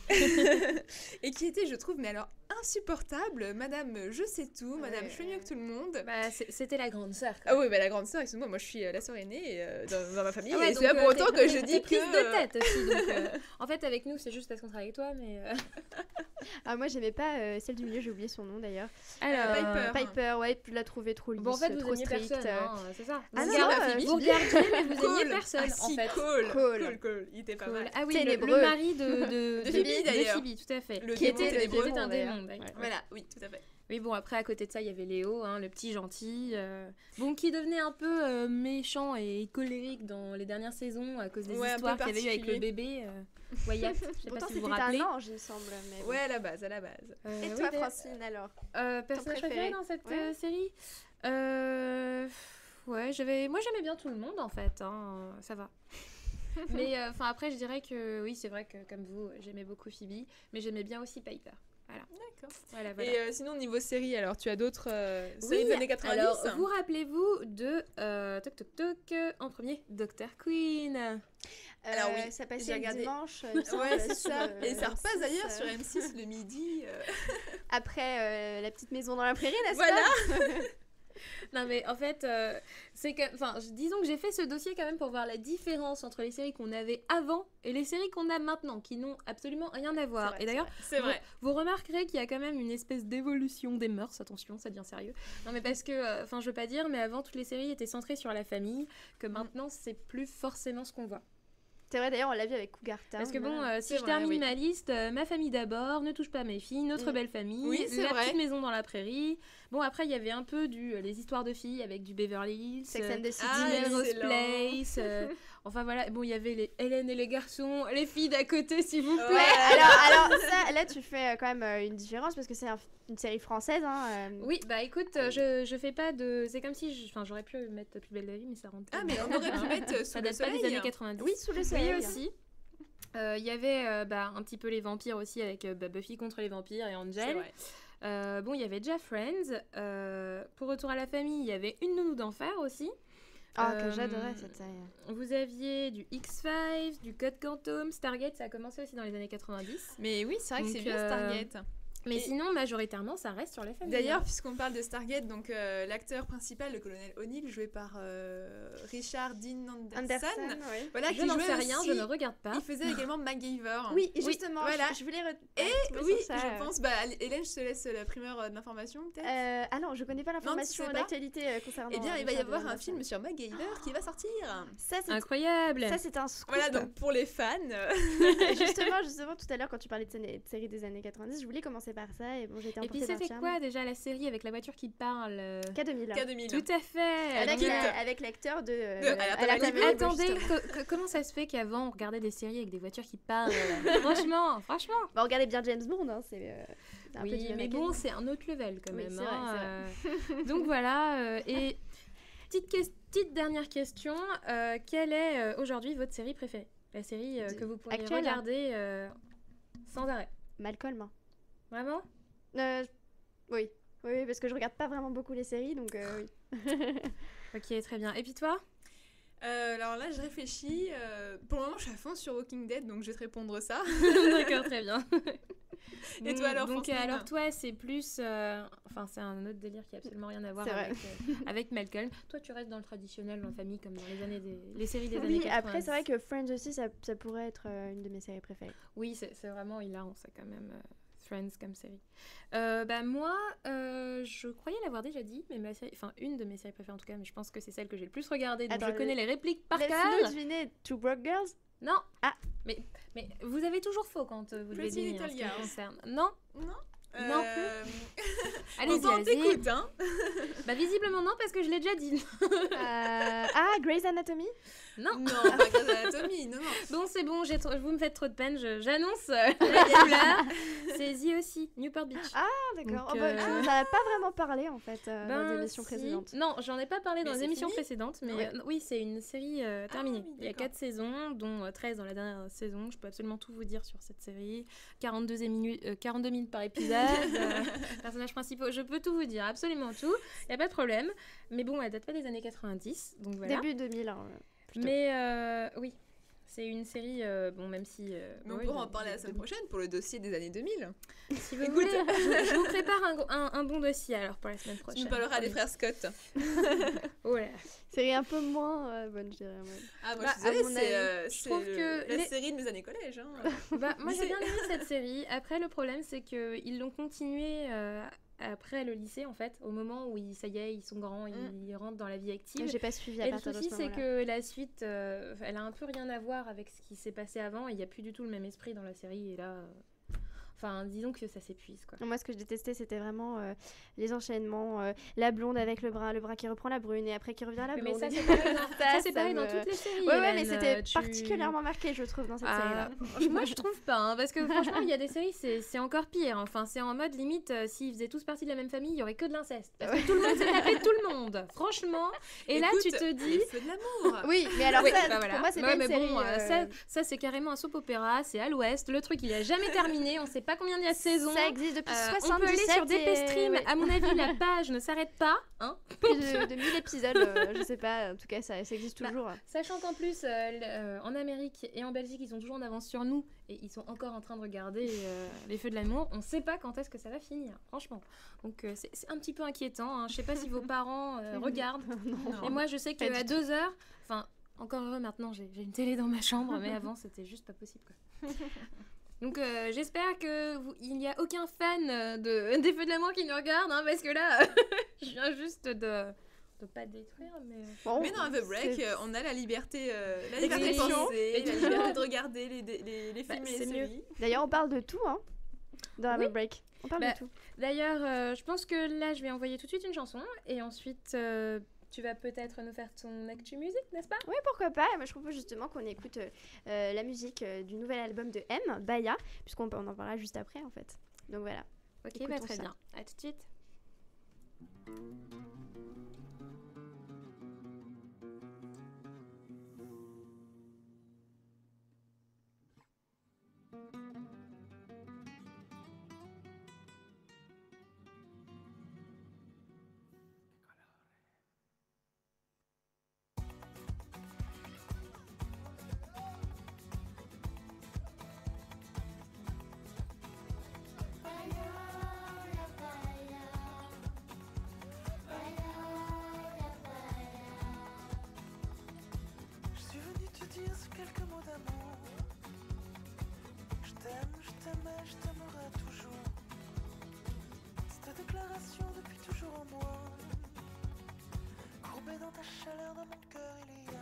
B: Et qui était, je trouve, mais alors insupportable. Madame, je sais tout, madame, je fais mieux que tout le monde.
A: C'était la grande sœur. quoi.
B: Ah oui, la grande sœur, excuse-moi, moi je suis la sœur aînée dans ma famille.
A: Ah ouais,
B: et c'est
A: donc,
B: pas pour autant
A: t'es-
B: que je
A: t'es
B: dis
A: prise
B: que.
A: de tête aussi. Donc, en fait, avec nous, c'est juste parce qu'on travaille avec toi, mais.
C: Ah, moi j'aimais pas celle du milieu, j'ai oublié son nom d'ailleurs.
B: Alors, Piper.
C: Piper, ouais, je la trouvais trop lisse,
A: Bon, en fait, vous
C: trop
A: aimiez
C: stricte.
A: personne, hein, c'est ça.
C: Ah
B: Si,
C: non,
B: ma Phoebe.
A: Vous regardiez, mais vous aimiez
B: Cool.
A: personne,
B: Ah, si,
A: en fait.
C: Cool.
B: Il était pas
A: Cool.
B: mal.
A: Ah oui,
C: Ténébreux.
A: le mari de
B: Phoebe, d'ailleurs.
A: Phoebe, tout à fait.
B: Le
A: qui
B: démon
A: était,
B: ténébreux.
A: qui était un
C: d'ailleurs.
A: démon, d'ailleurs.
B: Voilà, oui, tout à fait.
A: Oui, bon, après, à côté de ça, il y avait Léo, hein, le petit gentil, bon, qui devenait un peu méchant et colérique dans les dernières saisons à cause des
B: Ouais, un peu
A: histoires qu'il y avait eu avec le
B: particulier.
A: bébé Wyatt. Je sais
C: Pourtant
A: pas si vous
C: c'était
A: vous rappelez.
C: un ange, il me semble. Mais bon.
B: Ouais, à la base.
C: Et
A: Oui,
C: toi,
A: d'ailleurs,
C: Francine, alors
A: personnage
C: préféré
A: préféré dans cette
C: Ouais.
A: série Ouais, moi j'aimais bien tout le monde en fait, hein, ça va. Mais enfin après je dirais que oui c'est vrai que comme vous j'aimais beaucoup Phoebe, mais j'aimais bien aussi Piper.
B: D'accord.
A: Voilà.
B: Et sinon, niveau série, alors tu as d'autres séries
A: Oui,
B: des années 90
A: alors vous rappelez-vous de en premier Dr Queen.
B: Alors oui,
C: ça passait
B: j'ai
C: le
B: regardé.
C: dimanche. il me semble,
B: Ouais, c'est
C: sur,
B: ça. Et ça
C: M6,
B: repasse d'ailleurs sur M6 le midi.
C: Après la petite maison dans la prairie, n'est-ce
B: Voilà.
C: pas?
A: Non mais en fait, c'est que, enfin, disons que j'ai fait ce dossier quand même pour voir la différence entre les séries qu'on avait avant et les séries qu'on a maintenant, qui n'ont absolument rien à voir.
C: vrai,
A: Et d'ailleurs,
B: C'est vrai.
A: vous remarquerez qu'il y a quand même une espèce d'évolution des mœurs. Attention, ça devient sérieux. Non mais parce que, enfin, je veux pas dire, mais avant toutes les séries étaient centrées sur la famille, que maintenant c'est plus forcément ce qu'on voit.
C: C'est vrai, d'ailleurs, on l'a vu avec Cougar Town.
A: Parce que bon, si
B: c'est
A: je
B: vrai,
A: termine
B: oui.
A: ma liste, ma famille d'abord, ne touche pas à mes filles, notre
C: Mm.
A: belle famille,
B: Oui, c'est
A: la
B: vrai.
A: petite maison dans la prairie. Bon, après, il y avait un peu les histoires de filles avec du Beverly Hills,
C: Sex and the City.
B: Ah,
A: Melrose
B: excellent.
A: Place. Enfin voilà, bon, il y avait les Hélène et les garçons, les filles d'à côté, s'il vous plaît.
C: Ouais, alors ça, là, tu fais quand même une différence parce que c'est une série française. Hein,
A: Oui, bah écoute, je fais pas de. C'est comme si. Enfin, j'aurais pu mettre Plus belle la vie, mais ça rentre pas.
B: Ah, mais on
A: dedans.
B: aurait pu mettre Sous
A: Ça
B: le
A: date pas des
B: soleil.
A: années 90.
C: Oui, Sous le
A: Oui,
C: soleil.
A: aussi. Il y avait un petit peu les vampires aussi avec Buffy contre les vampires et
B: C'est
A: Angel.
B: vrai.
A: Bon, il y avait déjà Friends. Pour Retour à la famille, il y avait Une nounou d'enfer aussi.
C: Ah, que j'adorais cette série.
A: Vous aviez du X-Files, du Code Quantum, Stargate, ça a commencé aussi dans les années 90.
B: Mais oui, c'est vrai que
A: Donc,
B: c'est bien Stargate.
A: Mais
B: Et-
A: sinon, majoritairement, ça reste sur les familles.
B: D'ailleurs, puisqu'on parle de Stargate, donc l'acteur principal, le colonel O'Neill, joué par Richard Dean Anderson,
C: oui.
B: voilà,
A: Je
B: qui
A: n'en
B: jouait
A: sais rien,
B: aussi-
A: je ne regarde pas.
B: Il faisait également MacGyver.
C: Oui, et justement,
B: voilà.
C: je voulais
B: Et
C: tomber
B: oui,
C: sur ça.
B: je pense. Bah, Hélène, je te laisse la primeur de l'information, peut-être.
C: Ah non, je connais pas l'information
B: sais pas
C: d'actualité concernant.
B: Eh bien, il va y
C: Richard
B: avoir un
C: Anderson.
B: film sur MacGyver qui va sortir.
C: Ça, c'est
A: Incroyable.
C: ça, c'est un scoop.
B: Voilà, donc pour les fans.
C: justement, tout à l'heure, quand tu parlais de séries des années 90, je voulais commencer par ça et bon, j'ai été
A: Et
C: emportée
A: puis
C: par le
A: c'était
C: charme.
A: quoi déjà la série avec la voiture qui parle
C: K2000.
B: K2000.
A: Tout à fait.
C: Avec,
A: Donc,
C: avec l'acteur de
B: Alerta
C: Alerta
B: Malibu.
C: Malibu,
A: attendez,
C: justement.
A: comment ça se fait qu'avant on regardait des séries avec des voitures qui parlent franchement.
C: Bah, regardez bien James Bond, hein, c'est un peu du
A: Oui,
C: même
A: mais
C: acabit.
A: bon, c'est un autre level quand
C: Oui,
A: même.
C: c'est vrai,
A: hein, donc voilà. Et petite dernière question. Quelle est aujourd'hui votre série préférée? La série que vous pourriez
C: Actuelle.
A: regarder sans arrêt.
C: Malcolm. Hein.
A: Vraiment?
C: Oui. Oui, parce que je regarde pas vraiment beaucoup les séries, donc oui.
A: Ok, très bien. Et puis toi?
B: Alors là, je réfléchis. Pour le moment, je suis à fond sur Walking Dead, donc je vais te répondre ça.
A: D'accord, très bien.
B: Et toi, alors,
A: Donc
B: Francine
A: alors toi, c'est plus... Enfin, c'est un autre délire qui a absolument rien à voir
C: C'est vrai.
A: avec Malcolm. Toi, tu restes dans le traditionnel, dans la famille, comme dans les séries des années
C: Oui,
A: 90.
C: après, c'est vrai que Friends aussi, ça pourrait être une de mes séries préférées.
A: Oui, c'est vraiment hilarant, ça, quand même, Friends comme série. Moi, je croyais l'avoir déjà dit, mais une de mes séries préférées en tout cas, mais je pense que c'est celle que j'ai le plus regardée, donc
C: Attends,
A: je connais les répliques par
C: Laisse-nous
A: cœur.
C: deviner Two Broke Girls.
A: Non.
C: Ah.
A: Mais vous avez toujours faux quand vous devez
B: Pretty
A: deviner en ce qui
B: Little
A: me
B: Liars.
A: concerne. Non.
B: Non.
A: Non
B: On
A: Allez-y.
B: t'écoute, hein.
A: Bah visiblement non, parce que je l'ai déjà dit.
C: Grey's Anatomy.
A: Non.
B: Non, pas Grey's Anatomy, non.
A: Bon, c'est bon, vous me faites trop de peine, j'annonce la là. C'est The aussi, Newport Beach.
C: Ah, d'accord.
A: Donc,
C: On n'a pas vraiment parlé, en fait, dans
A: Ben,
C: les émissions
A: si.
C: précédentes.
A: Non, j'en ai pas parlé dans
B: Mais
A: les
B: c'est
A: émissions
B: fini
A: précédentes, mais
C: Ouais.
A: oui, c'est une série terminée.
B: oui,
A: Il y a
B: d'accord.
A: 4 saisons, dont 13 dans la dernière saison. Je peux absolument tout vous dire sur cette série. 42 minutes par épisode. Personnages principaux, je peux tout vous dire, absolument tout. Il n'y a pas de problème. Mais bon, elle date pas des années 90, donc voilà.
C: Début 2000, hein, plutôt.
A: Mais oui, c'est une série, bon, même si...
B: Mais on
A: ouais,
B: pourra en
A: de-
B: parler la
A: de-
B: semaine prochaine pour le dossier des années 2000.
A: Si vous
B: Écoute.
A: voulez, je vous prépare un bon dossier alors pour la semaine
B: Tu
A: prochaine.
B: nous parleras des
A: Promis.
B: frères Scott.
A: Oh là.
C: Série un peu moins bonne, je dirais. Ouais.
B: Ah, moi,
A: Bah,
B: je suis désolée,
A: à mon avis,
B: c'est
A: je trouve que
B: la
A: les-
B: série de mes années collège. Hein.
A: Bah, moi j'ai
B: Lycée.
A: bien aimé cette série. Après, le problème c'est qu'ils l'ont continué après le lycée en fait, au moment où ça y est, ils sont grands, ils rentrent dans la vie active.
C: J'ai pas suivi à
A: Et le
C: partir de
A: souci
C: ce
A: c'est
C: moment-là.
A: que la suite, elle a un peu rien à voir avec ce qui s'est passé avant. Il n'y a plus du tout le même esprit dans la série et là, enfin disons que ça s'épuise quoi.
C: Moi, ce que je détestais, c'était vraiment les enchaînements. La blonde avec le brun qui reprend la brune et après qui revient à la
A: Mais
C: blonde.
A: ça c'est pareil, ça, c'est
C: ça
A: pareil dans
C: me-
A: toutes les séries.
C: Ouais, mais
A: Hélène.
C: c'était
A: Tu-
C: particulièrement marqué, je trouve, dans cette série-là.
A: Moi je trouve pas, hein, parce que franchement il y a des séries c'est encore pire. Enfin c'est en mode limite s'ils faisaient tous partie de la même famille il y aurait que de l'inceste. Parce que tout le monde s'est tapé tout le monde, franchement. Et là tu
B: Écoute,
A: te dis.
B: Les feux de l'amour.
C: Oui, mais alors
A: Oui,
C: ça,
A: bah voilà.
C: pour moi, c'est
A: Ouais,
C: pas une
A: mais
C: série.
A: bon, ça c'est carrément un soap opéra, c'est à l'ouest. Le truc il a jamais terminé, on sait pas combien il y a de saisons.
C: Ça existe depuis
A: On
C: 77
A: peut aller sur DP
C: et-
A: Stream.
C: ouais,
A: À mon avis, la page ne s'arrête pas. Hein
C: plus de 1000 épisodes, je sais pas. En tout cas, ça existe
A: Bah,
C: toujours.
A: Sachant qu'en plus, en Amérique et en Belgique, ils sont toujours en avance sur nous et ils sont encore en train de regarder Les Feux de l'amour. On sait pas quand est-ce que ça va finir, franchement. Donc c'est un petit peu inquiétant. Hein. Je sais pas si vos parents regardent.
B: Non.
A: Et moi, je sais
C: Pas
A: qu'à
C: du
A: 2 heures, enfin, encore heureux maintenant, j'ai une télé dans ma chambre, mais avant, c'était juste pas possible. Quoi. Donc j'espère qu'il n'y a aucun fan des Feux de l'amour qui nous regarde, hein, parce que là, je viens juste de pas détruire, mais...
C: Bon,
B: Mais dans The Break,
C: c'est-
B: on a la liberté de
A: D'expression.
B: penser,
A: Et
B: la
A: toujours.
B: liberté de regarder les
A: Bah,
B: films et
A: c'est
B: les
A: mieux.
B: séries.
C: D'ailleurs, on parle de tout, hein, dans
A: Oui.
C: The Break. On parle
A: Bah,
C: de tout.
A: D'ailleurs, je pense que là, je vais envoyer tout de suite une chanson, et ensuite, tu vas peut-être nous faire ton actu musique, n'est-ce pas?
C: Oui, pourquoi pas. Moi, je propose justement qu'on écoute la musique du nouvel album de M, Baya, puisqu'on en parlera juste après, en fait. Donc voilà.
A: Ok,
C: Écoutons
A: bah, très
C: ça.
A: bien. À tout de suite.
D: Fire.
F: chaleur dans mon cœur, il y a.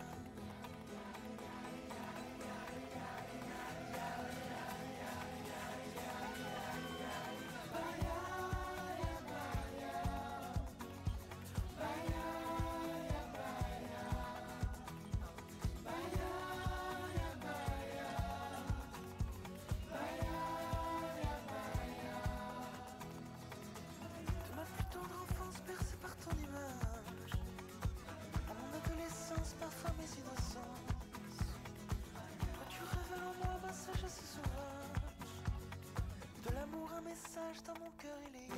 F: De ma plus tendre enfance bercée par ton image, à mon adolescence, parfois mes innocences. Toi tu révèles en moi ma sagesse sauvage. De l'amour un message dans mon cœur il y a.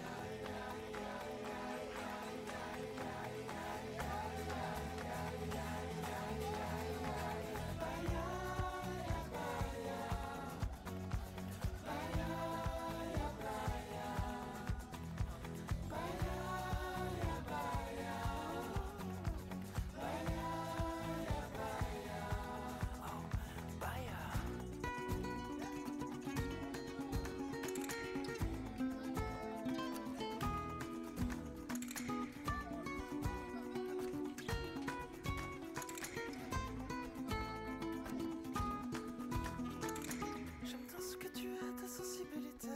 F: J'aime tant ce que tu es, ta sensibilité.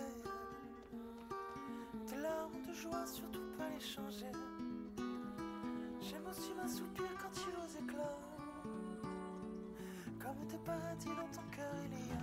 F: Tes larmes de joie, surtout pas les changer. J'aime aussi m'assoupir quand il aux éclats. Comme tes paradis dans ton cœur il y a.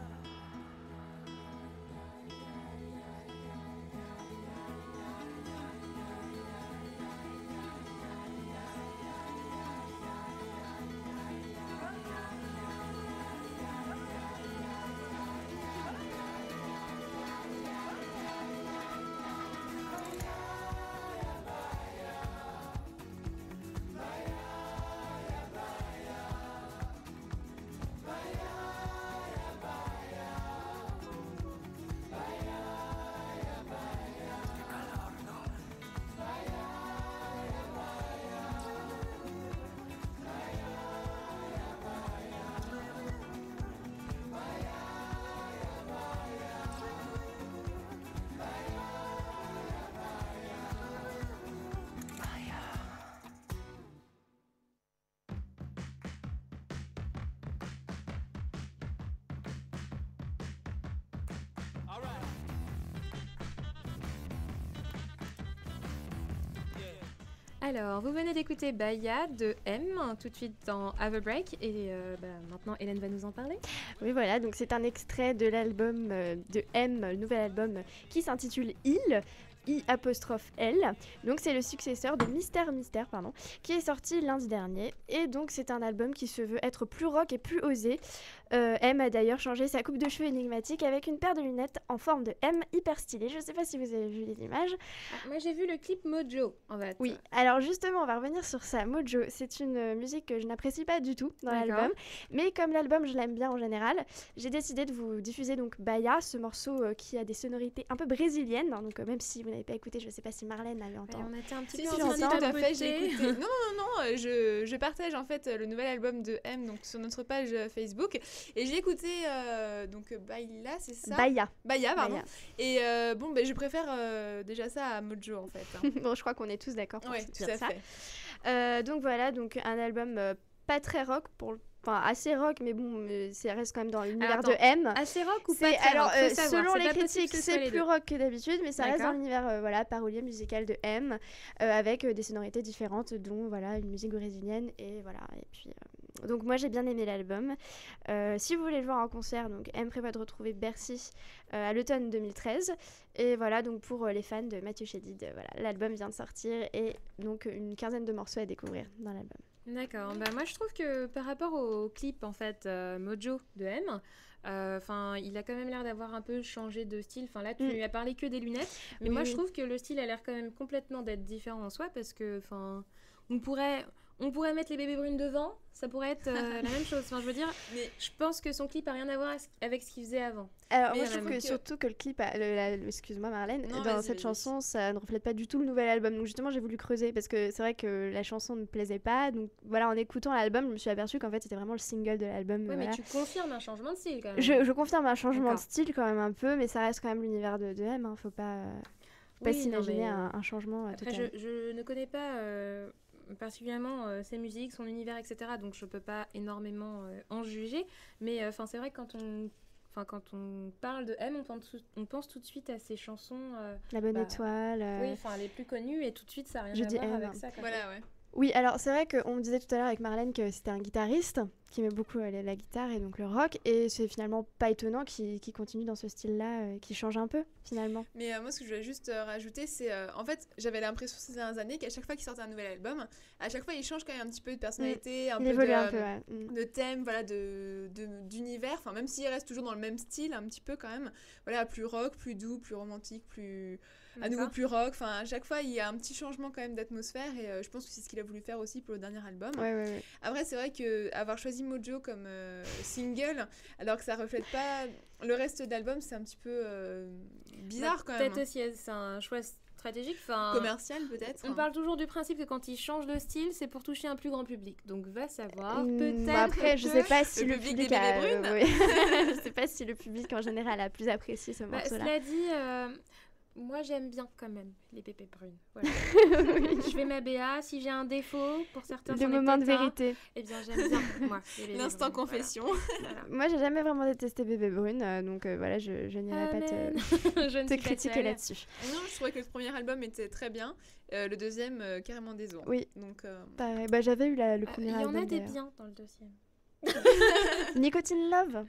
E: All right.
A: Alors, vous venez d'écouter Baya de M, tout de suite dans Have a Break, et maintenant Hélène va nous en parler.
C: Oui, voilà, donc c'est un extrait de l'album de M, le nouvel album qui s'intitule Il. I''L. Donc c'est le successeur de Mystère, qui est sorti lundi dernier. Et donc c'est un album qui se veut être plus rock et plus osé. M a d'ailleurs changé sa coupe de cheveux énigmatique avec une paire de lunettes en forme de M hyper stylée. Je sais pas si vous avez vu les images.
A: Moi j'ai vu le clip Mojo en fait.
C: Oui, alors justement on va revenir sur ça. Mojo, c'est une musique que je n'apprécie pas du tout dans l'album. Mais comme l'album je l'aime bien en général, j'ai décidé de vous diffuser donc Baya, ce morceau qui a des sonorités un peu brésiliennes. Donc même si vous n'avez pas écouté, je sais pas si Marlène avait entendu.
A: On était un petit
B: Si,
A: peu
B: si,
A: en
B: si,
A: train
B: tout à
A: de
B: fait, j'ai
A: papoter.
B: écouté. Non, je partage en fait le nouvel album de M donc sur notre page Facebook et j'ai écouté donc Baila, c'est ça
C: Baya.
B: Baya, pardon.
C: Baya.
B: Et bon, je préfère déjà ça à Mojo en fait. Hein.
C: Bon, je crois qu'on est tous d'accord pour
B: Ouais,
C: se
B: tout
C: dire
B: à
C: ça.
B: fait.
C: Donc voilà, donc un album pas très rock enfin assez rock, mais bon, ça reste quand même dans l'univers de M.
A: Assez rock ou pas
C: C'est
A: très
C: alors
A: rock, faut savoir,
C: selon
A: c'est
C: les
A: pas possible
C: critiques,
A: que ce soit
C: c'est
A: les
C: plus
A: deux.
C: rock que d'habitude, mais ça reste dans
A: D'accord.
C: l'univers voilà parolier musical de M, avec des sonorités différentes, dont voilà une musique brésilienne et voilà et puis donc moi j'ai bien aimé l'album. Si vous voulez le voir en concert, donc M prévoit de retrouver Bercy à l'automne 2013 et voilà donc pour les fans de Mathieu Chédid, voilà l'album vient de sortir et donc une quinzaine de morceaux à découvrir dans l'album.
A: D'accord. Moi, je trouve que par rapport au clip, en fait, Mojo de M, il a quand même l'air d'avoir un peu changé de style. Enfin, là, tu lui as parlé que des lunettes. Mais
C: Oui,
A: moi,
C: oui.
A: je trouve que le style a l'air quand même complètement d'être différent en soi parce que, on pourrait mettre les bébés brunes devant, ça pourrait être la même chose. Enfin, je veux dire, mais je pense que son clip a rien à voir avec ce qu'il faisait avant.
C: Alors
A: Mais
C: moi je trouve
A: vraiment
C: que surtout que le clip, excuse-moi Marlène,
B: Non,
C: dans
B: vas-y,
C: cette
B: vas-y.
C: chanson ça ne reflète pas du tout le nouvel album. Donc justement j'ai voulu creuser parce que c'est vrai que la chanson ne me plaisait pas. Donc voilà en écoutant l'album je me suis aperçue qu'en fait c'était vraiment le single de l'album.
A: Oui,
C: voilà.
A: mais tu confirmes un changement de style quand même.
C: Je confirme un changement de
A: D'accord.
C: style quand même un peu, mais ça reste quand même l'univers de M. Hein, faut pas
A: Oui, non,
C: s'imaginer
A: mais,
C: un changement
A: Après,
C: total.
A: je ne connais pas particulièrement ses musiques, son univers, etc. Donc je peux pas énormément en juger. Mais c'est vrai que quand on parle de M, on pense tout de suite à ses chansons.
C: La Bonne Étoile.
A: Oui, les plus connues, et tout de suite ça n'a rien
C: Je
A: à
C: dis
A: voir
C: M.
A: avec ça. Quoi.
B: Voilà, ouais.
C: Oui, alors c'est vrai qu'on me disait tout à l'heure avec Marlène que c'était un guitariste qui aimait beaucoup la guitare et donc le rock, et c'est finalement pas étonnant qu'il continue dans ce style-là, qui change un peu finalement.
B: Mais moi, ce que je voulais juste rajouter, c'est en fait, j'avais l'impression ces dernières années qu'à chaque fois qu'il sortait un nouvel album, à chaque fois il change quand même un petit peu de personnalité, un
C: Il
B: peu
C: évolue
B: de,
C: un peu, ouais.
B: de thème, voilà, d'univers, enfin même s'il reste toujours dans le même style, un petit peu quand même, voilà, plus rock, plus doux, plus romantique, plus à nouveau plus rock, enfin à chaque fois il y a un petit changement quand même d'atmosphère, et je pense que c'est ce qu'il a voulu faire aussi pour le dernier album.
C: Ouais.
B: Après c'est vrai que avoir choisi Mojo comme single alors que ça reflète pas le reste de l'album, c'est un petit peu bizarre quand même.
A: Peut-être aussi c'est un choix stratégique,
B: commercial peut-être.
A: On parle toujours du principe que quand ils changent de style, c'est pour toucher un plus grand public. Donc va savoir. Peut-être.
C: Après, je sais pas si
B: le
C: le
B: public
C: public
B: des
C: a...
B: Bébés Brunes.
C: oui. Je sais pas si le public en général a plus apprécié ce morceau-là.
A: Cela dit, moi j'aime bien quand même les Bébés Brunes. Voilà. Je fais ma BA. Si j'ai un défaut, pour certains,
C: Le moment de vérité.
A: Eh bien j'aime bien moi.
B: L'instant confession.
A: Voilà.
C: Moi, j'ai jamais vraiment détesté Bébé Brune, donc voilà, je n'irai pas te critiquer là-dessus.
B: Non, je trouvais que le premier album était très bien, le deuxième carrément décevant.
C: Oui.
B: Donc
C: pareil, j'avais eu le premier album.
A: Il y en a des
C: d'ailleurs.
A: biens dans le deuxième.
C: Nicotine Love.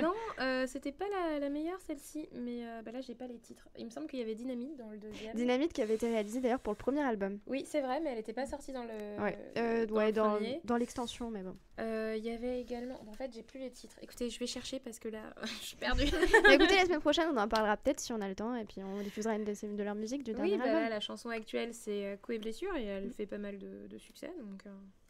A: Non, c'était pas la meilleure celle-ci, mais là j'ai pas les titres. Il me semble qu'il y avait Dynamite dans le deuxième.
C: Dynamite qui avait été réalisée d'ailleurs pour le premier album.
A: Oui, c'est vrai, mais elle était pas sortie dans le.
C: Dans l'extension, mais bon.
A: Il y avait également. En fait, j'ai plus les titres. Écoutez, je vais chercher parce que là, je suis perdue.
C: Écoutez, la semaine prochaine, on en parlera peut-être si on a le temps, et puis on diffusera une de leur musique du dernier album.
A: Là, la chanson actuelle c'est Coups et blessures, et elle fait pas mal de succès, donc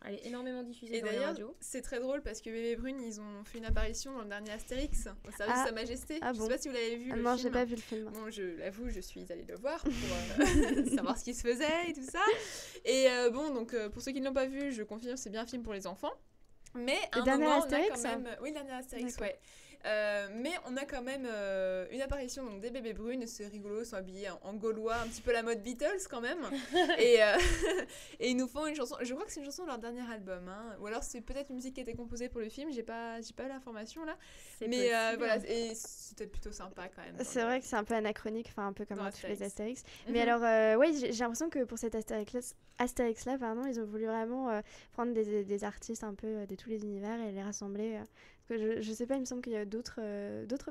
A: elle est énormément diffusée dans les radios.
B: D'ailleurs, c'est très drôle parce que Bébé Brune, ils ont fait une apparition dans le dernier Astérix, au service de Sa Majesté. Je sais pas si vous l'avez vu.
C: Non, j'ai pas vu le film.
B: Bon, je l'avoue, je suis allée le voir pour savoir ce qui se faisait et tout ça. Et donc pour ceux qui ne l'ont pas vu, je confirme, c'est bien un film pour les enfants. Mais à un moment, on a quand même... Oui, le dernier Astérix, ouais. Mais on a quand même une apparition donc, des Bébés Brunes, c'est rigolo, ils sont habillés en gaulois, un petit peu la mode Beatles quand même. et ils nous font une chanson, je crois que c'est une chanson de leur dernier album, hein. Ou alors c'est peut-être une musique qui a été composée pour le film, j'ai pas l'information là. Mais voilà, et c'était plutôt sympa quand même.
C: C'est vrai que c'est un peu anachronique, enfin un peu comme dans tous les Astérix. Mais
B: Mhm.
C: alors, j'ai l'impression que pour cet Astérix-là, ils ont voulu vraiment prendre des artistes un peu de tous les univers et les rassembler. Parce que je sais pas, il me semble qu'il y a d'autres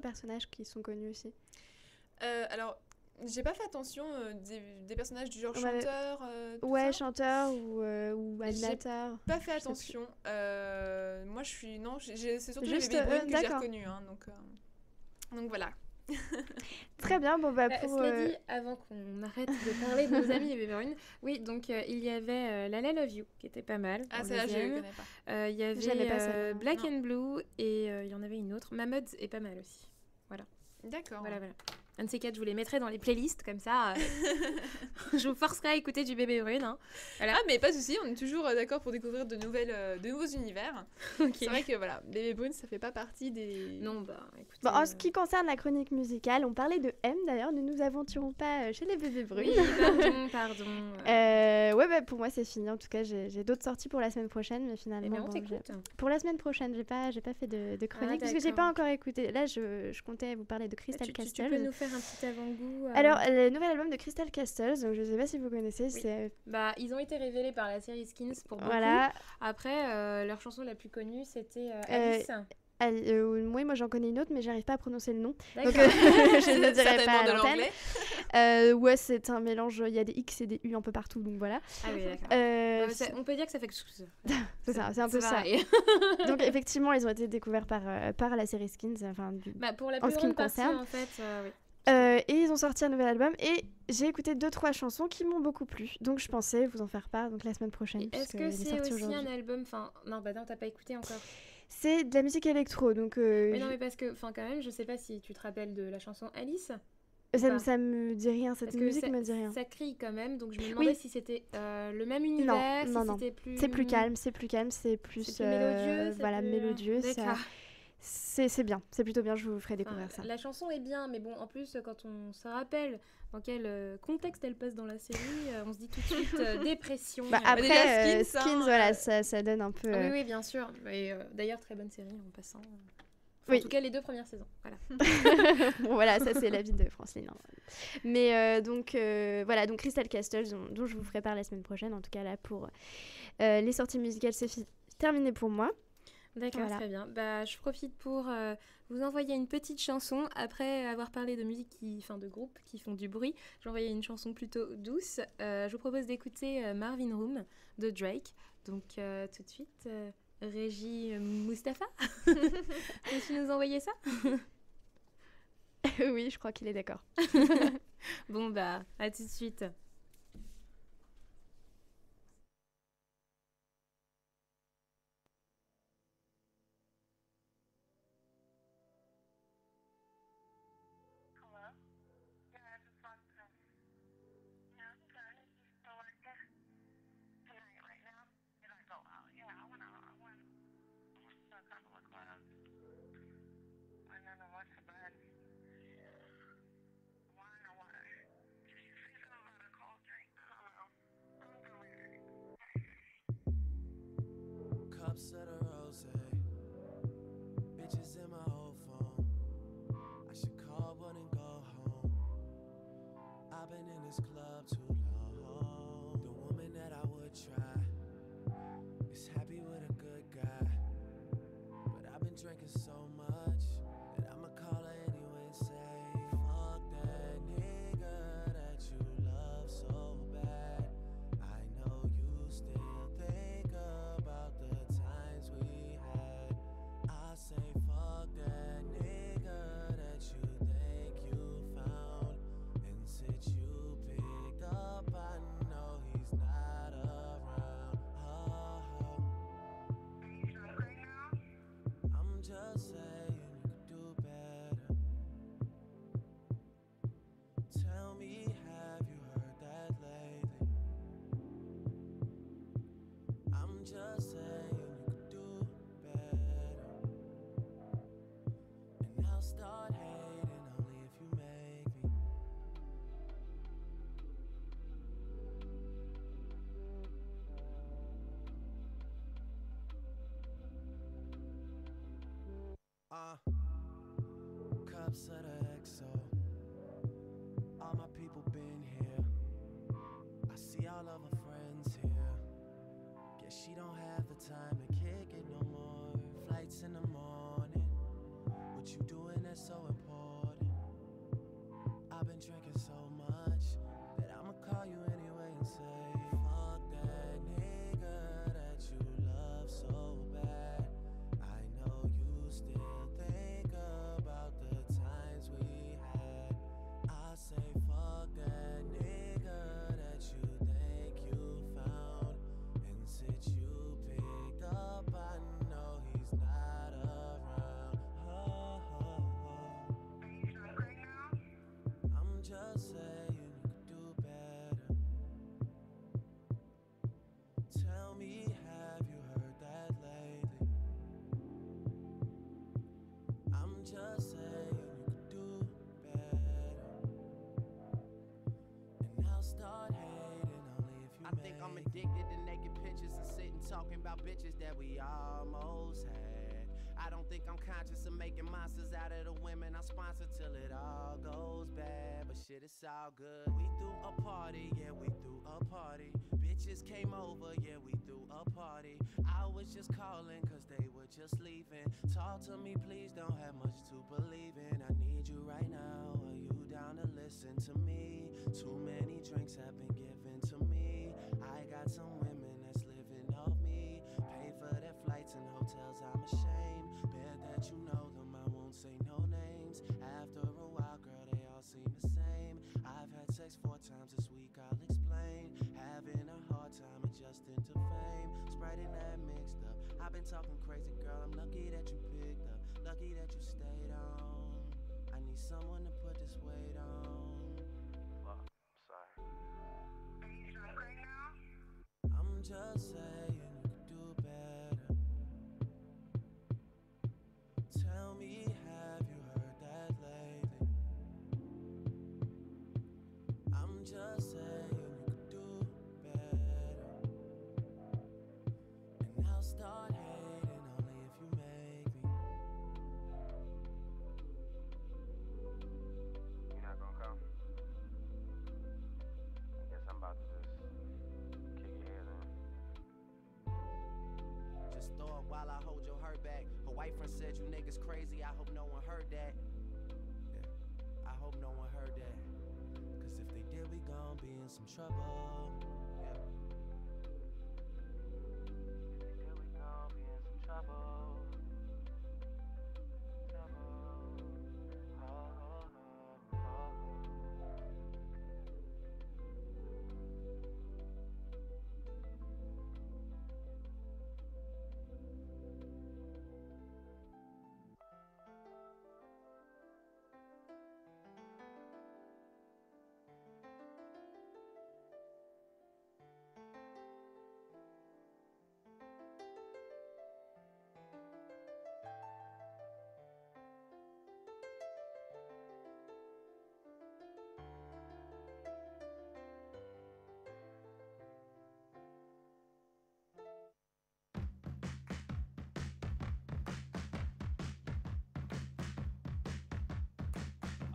C: personnages qui sont connus aussi.
B: Alors, j'ai pas fait attention des personnages du genre chanteur.
C: Ouais, chanteur ou animateur.
B: Pas fait attention. Moi, je suis. Non, c'est surtout
C: Juste,
B: les Bébés Brunes que j'ai
C: d'accord.
B: reconnus. Hein, donc voilà.
C: Très bien, pour...
A: Cela dit, avant qu'on arrête de parler de nos amis les Bébés Brunes, oui, donc il y avait La La Love You, qui était pas mal.
B: Ah, celle-là, je ne connais pas.
A: Il y avait Black and Blue, et il y en avait une autre. Mahmoud est pas mal aussi. Voilà.
B: D'accord.
A: Voilà. Un de ces quatre, je vous les mettrai dans les playlists, comme ça. Je vous forcerai à écouter du Bébé Brune. Hein. Voilà.
B: Ah, mais pas de souci, on est toujours d'accord pour découvrir de nouveaux univers.
A: Okay.
B: C'est vrai que voilà, Bébé Brune, ça fait pas partie des.
A: Non, écoutez.
C: Bon, en ce qui concerne la chronique musicale, on parlait de M d'ailleurs, ne nous aventurons pas chez les Bébés Brunes.
A: Oui, pardon.
C: Pour moi, c'est fini. En tout cas, j'ai d'autres sorties pour la semaine prochaine, mais finalement.
A: on t'écoute.
C: Pour la semaine prochaine, j'ai pas fait de chronique parce que j'ai pas encore écouté. Là, je comptais vous parler de Crystal Castles.
A: Tu peux nous faire un petit avant-goût
C: Alors, le nouvel album de Crystal Castles, donc je sais pas si vous connaissez,
A: oui. Ils ont été révélés par la série Skins pour beaucoup.
C: Voilà.
A: Après, leur chanson la plus connue, c'était Alice.
C: Oui, moi j'en connais une autre, mais j'arrive pas à prononcer le nom. Donc
B: je
C: ne le dirai pas à
B: l'antenne.
C: Ouais, c'est un mélange, il y a des X et des U un peu partout, donc voilà.
A: Ah oui, d'accord. On peut dire que ça fait que
C: c'est ça, c'est un peu ça. Donc effectivement, ils ont été découverts par la série Skins, enfin
A: pour la plus grande partie, en fait, oui.
C: Et ils ont sorti un nouvel album et j'ai écouté 2-3 chansons qui m'ont beaucoup plu, donc je pensais vous en faire part donc la semaine prochaine.
A: Est-ce que c'est aussi un album, non, t'as pas écouté encore.
C: C'est de la musique électro, donc...
A: Mais non, mais parce que, quand même, je sais pas si tu te rappelles de la chanson Alice.
C: Ça me dit rien, cette musique me dit rien.
A: Ça crie quand même, donc je me demandais si c'était le même univers,
C: non.
A: C'était plus...
C: C'est plus calme, c'est plus mélodieux. Voilà, mélodieux. c'est bien, c'est plutôt bien, je vous ferai découvrir ça.
A: La chanson est bien, mais bon, en plus, quand on se rappelle dans quel contexte elle passe dans la série, on se dit tout de suite dépression.
C: Après,
B: déjà,
C: Skins, voilà, ça donne un peu...
A: Oui, bien sûr. Mais, d'ailleurs, très bonne série en passant.
C: Oui.
A: En tout cas, les 2 premières saisons. Voilà.
C: Bon, voilà, ça c'est l'avis de Franceline. Hein. Mais donc Crystal Castles, dont je vous ferai part la semaine prochaine. En tout cas, là, pour les sorties musicales, c'est terminé pour moi.
A: D'accord, voilà. Très bien. Je profite pour vous envoyer une petite chanson. Après avoir parlé de musique, de groupes qui font du bruit, je vais envoyer une chanson plutôt douce. Je vous propose d'écouter Marvin Room de Drake. Donc tout de suite, Régie Mustapha, peux-tu nous envoyer ça?
C: Oui, je crois qu'il est d'accord.
A: Bon, à tout de suite.
F: Cups of the rose, bitches in my old phone. I should call one and go home. I've been in this club too long. The woman that I would try is happy with a good guy, but I've been drinking so much that I'ma call her anyway and say, fuck that nigga that you love so bad. I know you still think about the times we had. I say fuck that nigga that you think you found, and since you picked up, I know he's not around. I'm just saying you could do better. Tell me, have you heard that lately? I'm just saying you could do better. And I'll start hating only if you make me. Cups of the XO. All my people been here. I see all of her friends here. Guess she don't have the time to kick it no more. Flights in the morning. What you doing that's so important? I've been drinking so much that I'ma call you anyway and say, fuck that nigga that you love so bad. I know you still think about the times we had. I say fuck that nigga that you think you found, and since you picked up, I know he's not around. I'm just saying you could do better. Tell me, have you heard that lately? I'm just saying you could do better. And I'll start hating only if you
G: I think I'm addicted to naked pictures and sitting talking about bitches that we almost had. I don't think I'm conscious of making monsters out of the women I sponsor till it all goes bad. But shit, it's all good. We threw a party, yeah, we threw a party. Bitches came over, yeah, we threw a party. I was just calling cause they were just leaving. Talk to me, please, don't have much to believe in. I need you right now, are you down to listen to me? Too many drinks have been given to me. I got some women that's living off me. Pay for their flights and hotels, I'm ashamed. Bet that you know them, I won't say no names. After a while, girl, they all seem the same. I've had sex 4 times this week, I'll explain. Having a hard time adjusting to fame. Sprite and that mixed up. I've been talking crazy, girl, I'm lucky that you picked up. Lucky that you stayed on. I need someone to put this weight on. Fuck, sorry. I'm just saying you could do better. Tell her back. Her white friend said you niggas crazy, I hope no one heard that. Yeah, I hope no one heard that. Cause if they did, we gon' be in some trouble. Yeah. If they did, we gon' be in some trouble.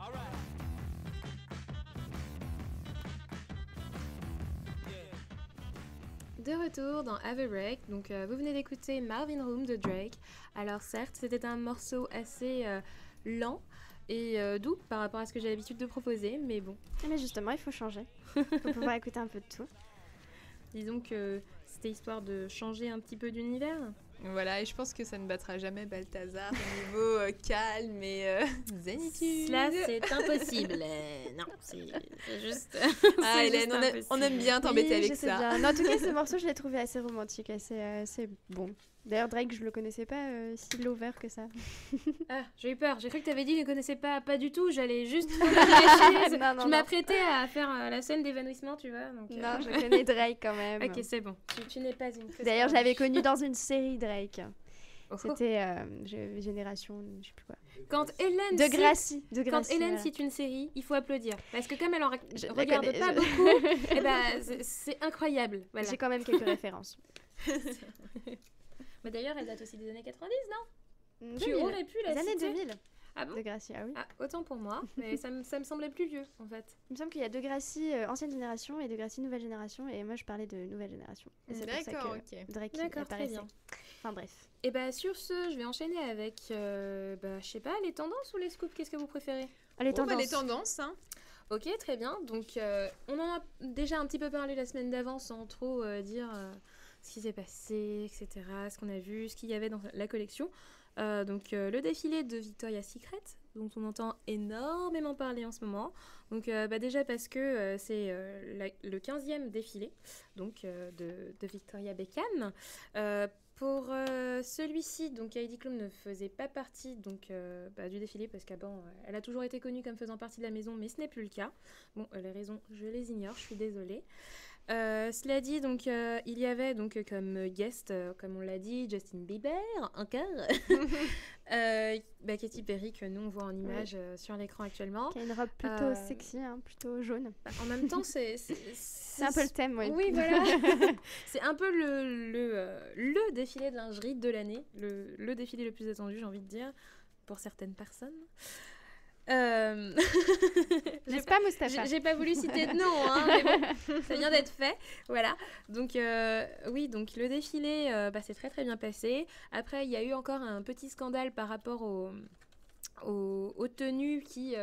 E: All right.
A: De retour dans Have a Break, donc vous venez d'écouter Marvin Room de Drake. Alors certes, c'était un morceau assez lent et doux par rapport à ce que j'ai l'habitude de proposer, mais bon.
C: Mais justement, il faut changer. Il faut pouvoir écouter un peu de tout.
A: Disons que c'était histoire de changer un petit peu d'univers.
B: Voilà, et je pense que ça ne battra jamais Balthazar au niveau calme et zénitude.
A: Là, c'est impossible. Non, c'est juste...
B: Ah,
A: c'est
B: Hélène,
A: juste impossible.
B: on aime bien t'embêter
C: Oui,
B: avec
C: je sais
B: ça.
C: bien. Non, en tout cas, ce morceau, je l'ai trouvé assez romantique, assez bon. D'ailleurs, Drake, je le connaissais pas si lover que ça.
A: Ah, j'ai eu peur. J'ai cru que t'avais dit que je ne connaissais pas du tout. J'allais juste prendre la chaise.
C: Non, non,
A: Je
C: non.
A: m'apprêtais à faire la scène d'évanouissement, tu vois. Donc,
C: Non, je connais Drake quand même.
A: Ok, c'est bon. Tu n'es pas une...
C: D'ailleurs, je l'avais connu dans une série Drake.
A: Oh.
C: C'était Génération, je sais plus quoi.
A: Quand Hélène
C: De
A: cite-
C: Gracie.
A: Quand Hélène
C: voilà.
A: cite une série, il faut applaudir. Parce que comme elle en
C: Je la
A: regarde
C: connais,
A: pas
C: je-
A: beaucoup, eh ben, c'est incroyable. Voilà.
C: J'ai quand même quelques références.
A: Mais d'ailleurs, elle date aussi des années 90, non
C: 2000.
A: Tu aurais pu la
C: Les années
A: citer.
C: 2000
A: Ah bon
C: de Gracie, ah oui.
A: Ah, autant pour moi, mais ça me semblait plus vieux, en fait.
C: Il me semble qu'il y a De Gracie ancienne génération et De Gracie nouvelle génération, et moi je parlais de nouvelle génération. Et c'est pour ça
B: D'accord,
C: que
B: ok.
C: Drake
A: D'accord, très
C: apparaissait.
A: bien.
C: Enfin bref.
A: Et bah sur ce, je vais enchaîner avec, je sais pas, les tendances ou les scoops, qu'est-ce que vous préférez?
C: Les
B: Bon, bah,
C: tendances.
B: les tendances, hein.
A: Ok, très bien. Donc, on en a déjà un petit peu parlé la semaine d'avant sans trop dire ce qui s'est passé, etc., ce qu'on a vu, ce qu'il y avait dans la collection. Donc, le défilé de Victoria's Secret, dont on entend énormément parler en ce moment. Donc, déjà parce que c'est le 15e défilé donc, de Victoria Beckham. Pour celui-ci, donc Heidi Klum ne faisait pas partie donc, du défilé parce qu'avant, elle a toujours été connue comme faisant partie de la maison, mais ce n'est plus le cas. Bon, les raisons, je les ignore, je suis désolée. Cela dit, donc, il y avait donc, comme guest, comme on l'a dit, Justin Bieber, encore. Katy Perry, que nous on voit en image sur l'écran actuellement.
C: Qui a une robe plutôt sexy, hein, plutôt jaune.
A: En même temps, c'est
C: un peu le thème, oui.
A: Oui, voilà. C'est un peu le défilé de lingerie de l'année, le défilé le plus attendu, j'ai envie de dire, pour certaines personnes.
C: N'est-ce pas, Mustapha?
A: J'ai pas voulu citer de nom, hein, mais bon, ça vient d'être fait, voilà. Donc oui, donc le défilé, s'est très très bien passé. Après, il y a eu encore un petit scandale par rapport aux tenues qui,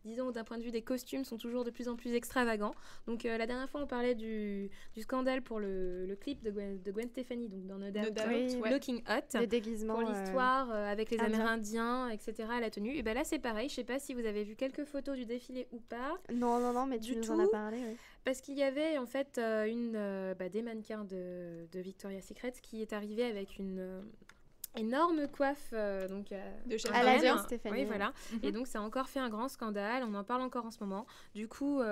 A: disons d'un point de vue des costumes, sont toujours de plus en plus extravagants. Donc la dernière fois, on parlait du scandale pour le clip de Gwen Stefani, donc dans No Doubt,
C: Oui, ouais.
A: Looking Hot,
C: Des déguisements.
A: pour l'histoire avec les
C: indiens.
A: Amérindiens, etc. à la tenue. Et ben là, c'est pareil. Je sais pas si vous avez vu quelques photos du défilé ou pas.
C: Non, mais tu
A: Du
C: nous en as
A: tout.
C: parlé, oui.
A: Parce qu'il y avait en fait des mannequins de Victoria's Secret qui est arrivée avec une énorme coiffe
B: De chef
C: À la
B: indien.
C: Gwen Stefani.
A: Oui,
C: ouais.
A: voilà. Et donc ça a encore fait un grand scandale, on en parle encore en ce moment. Du coup,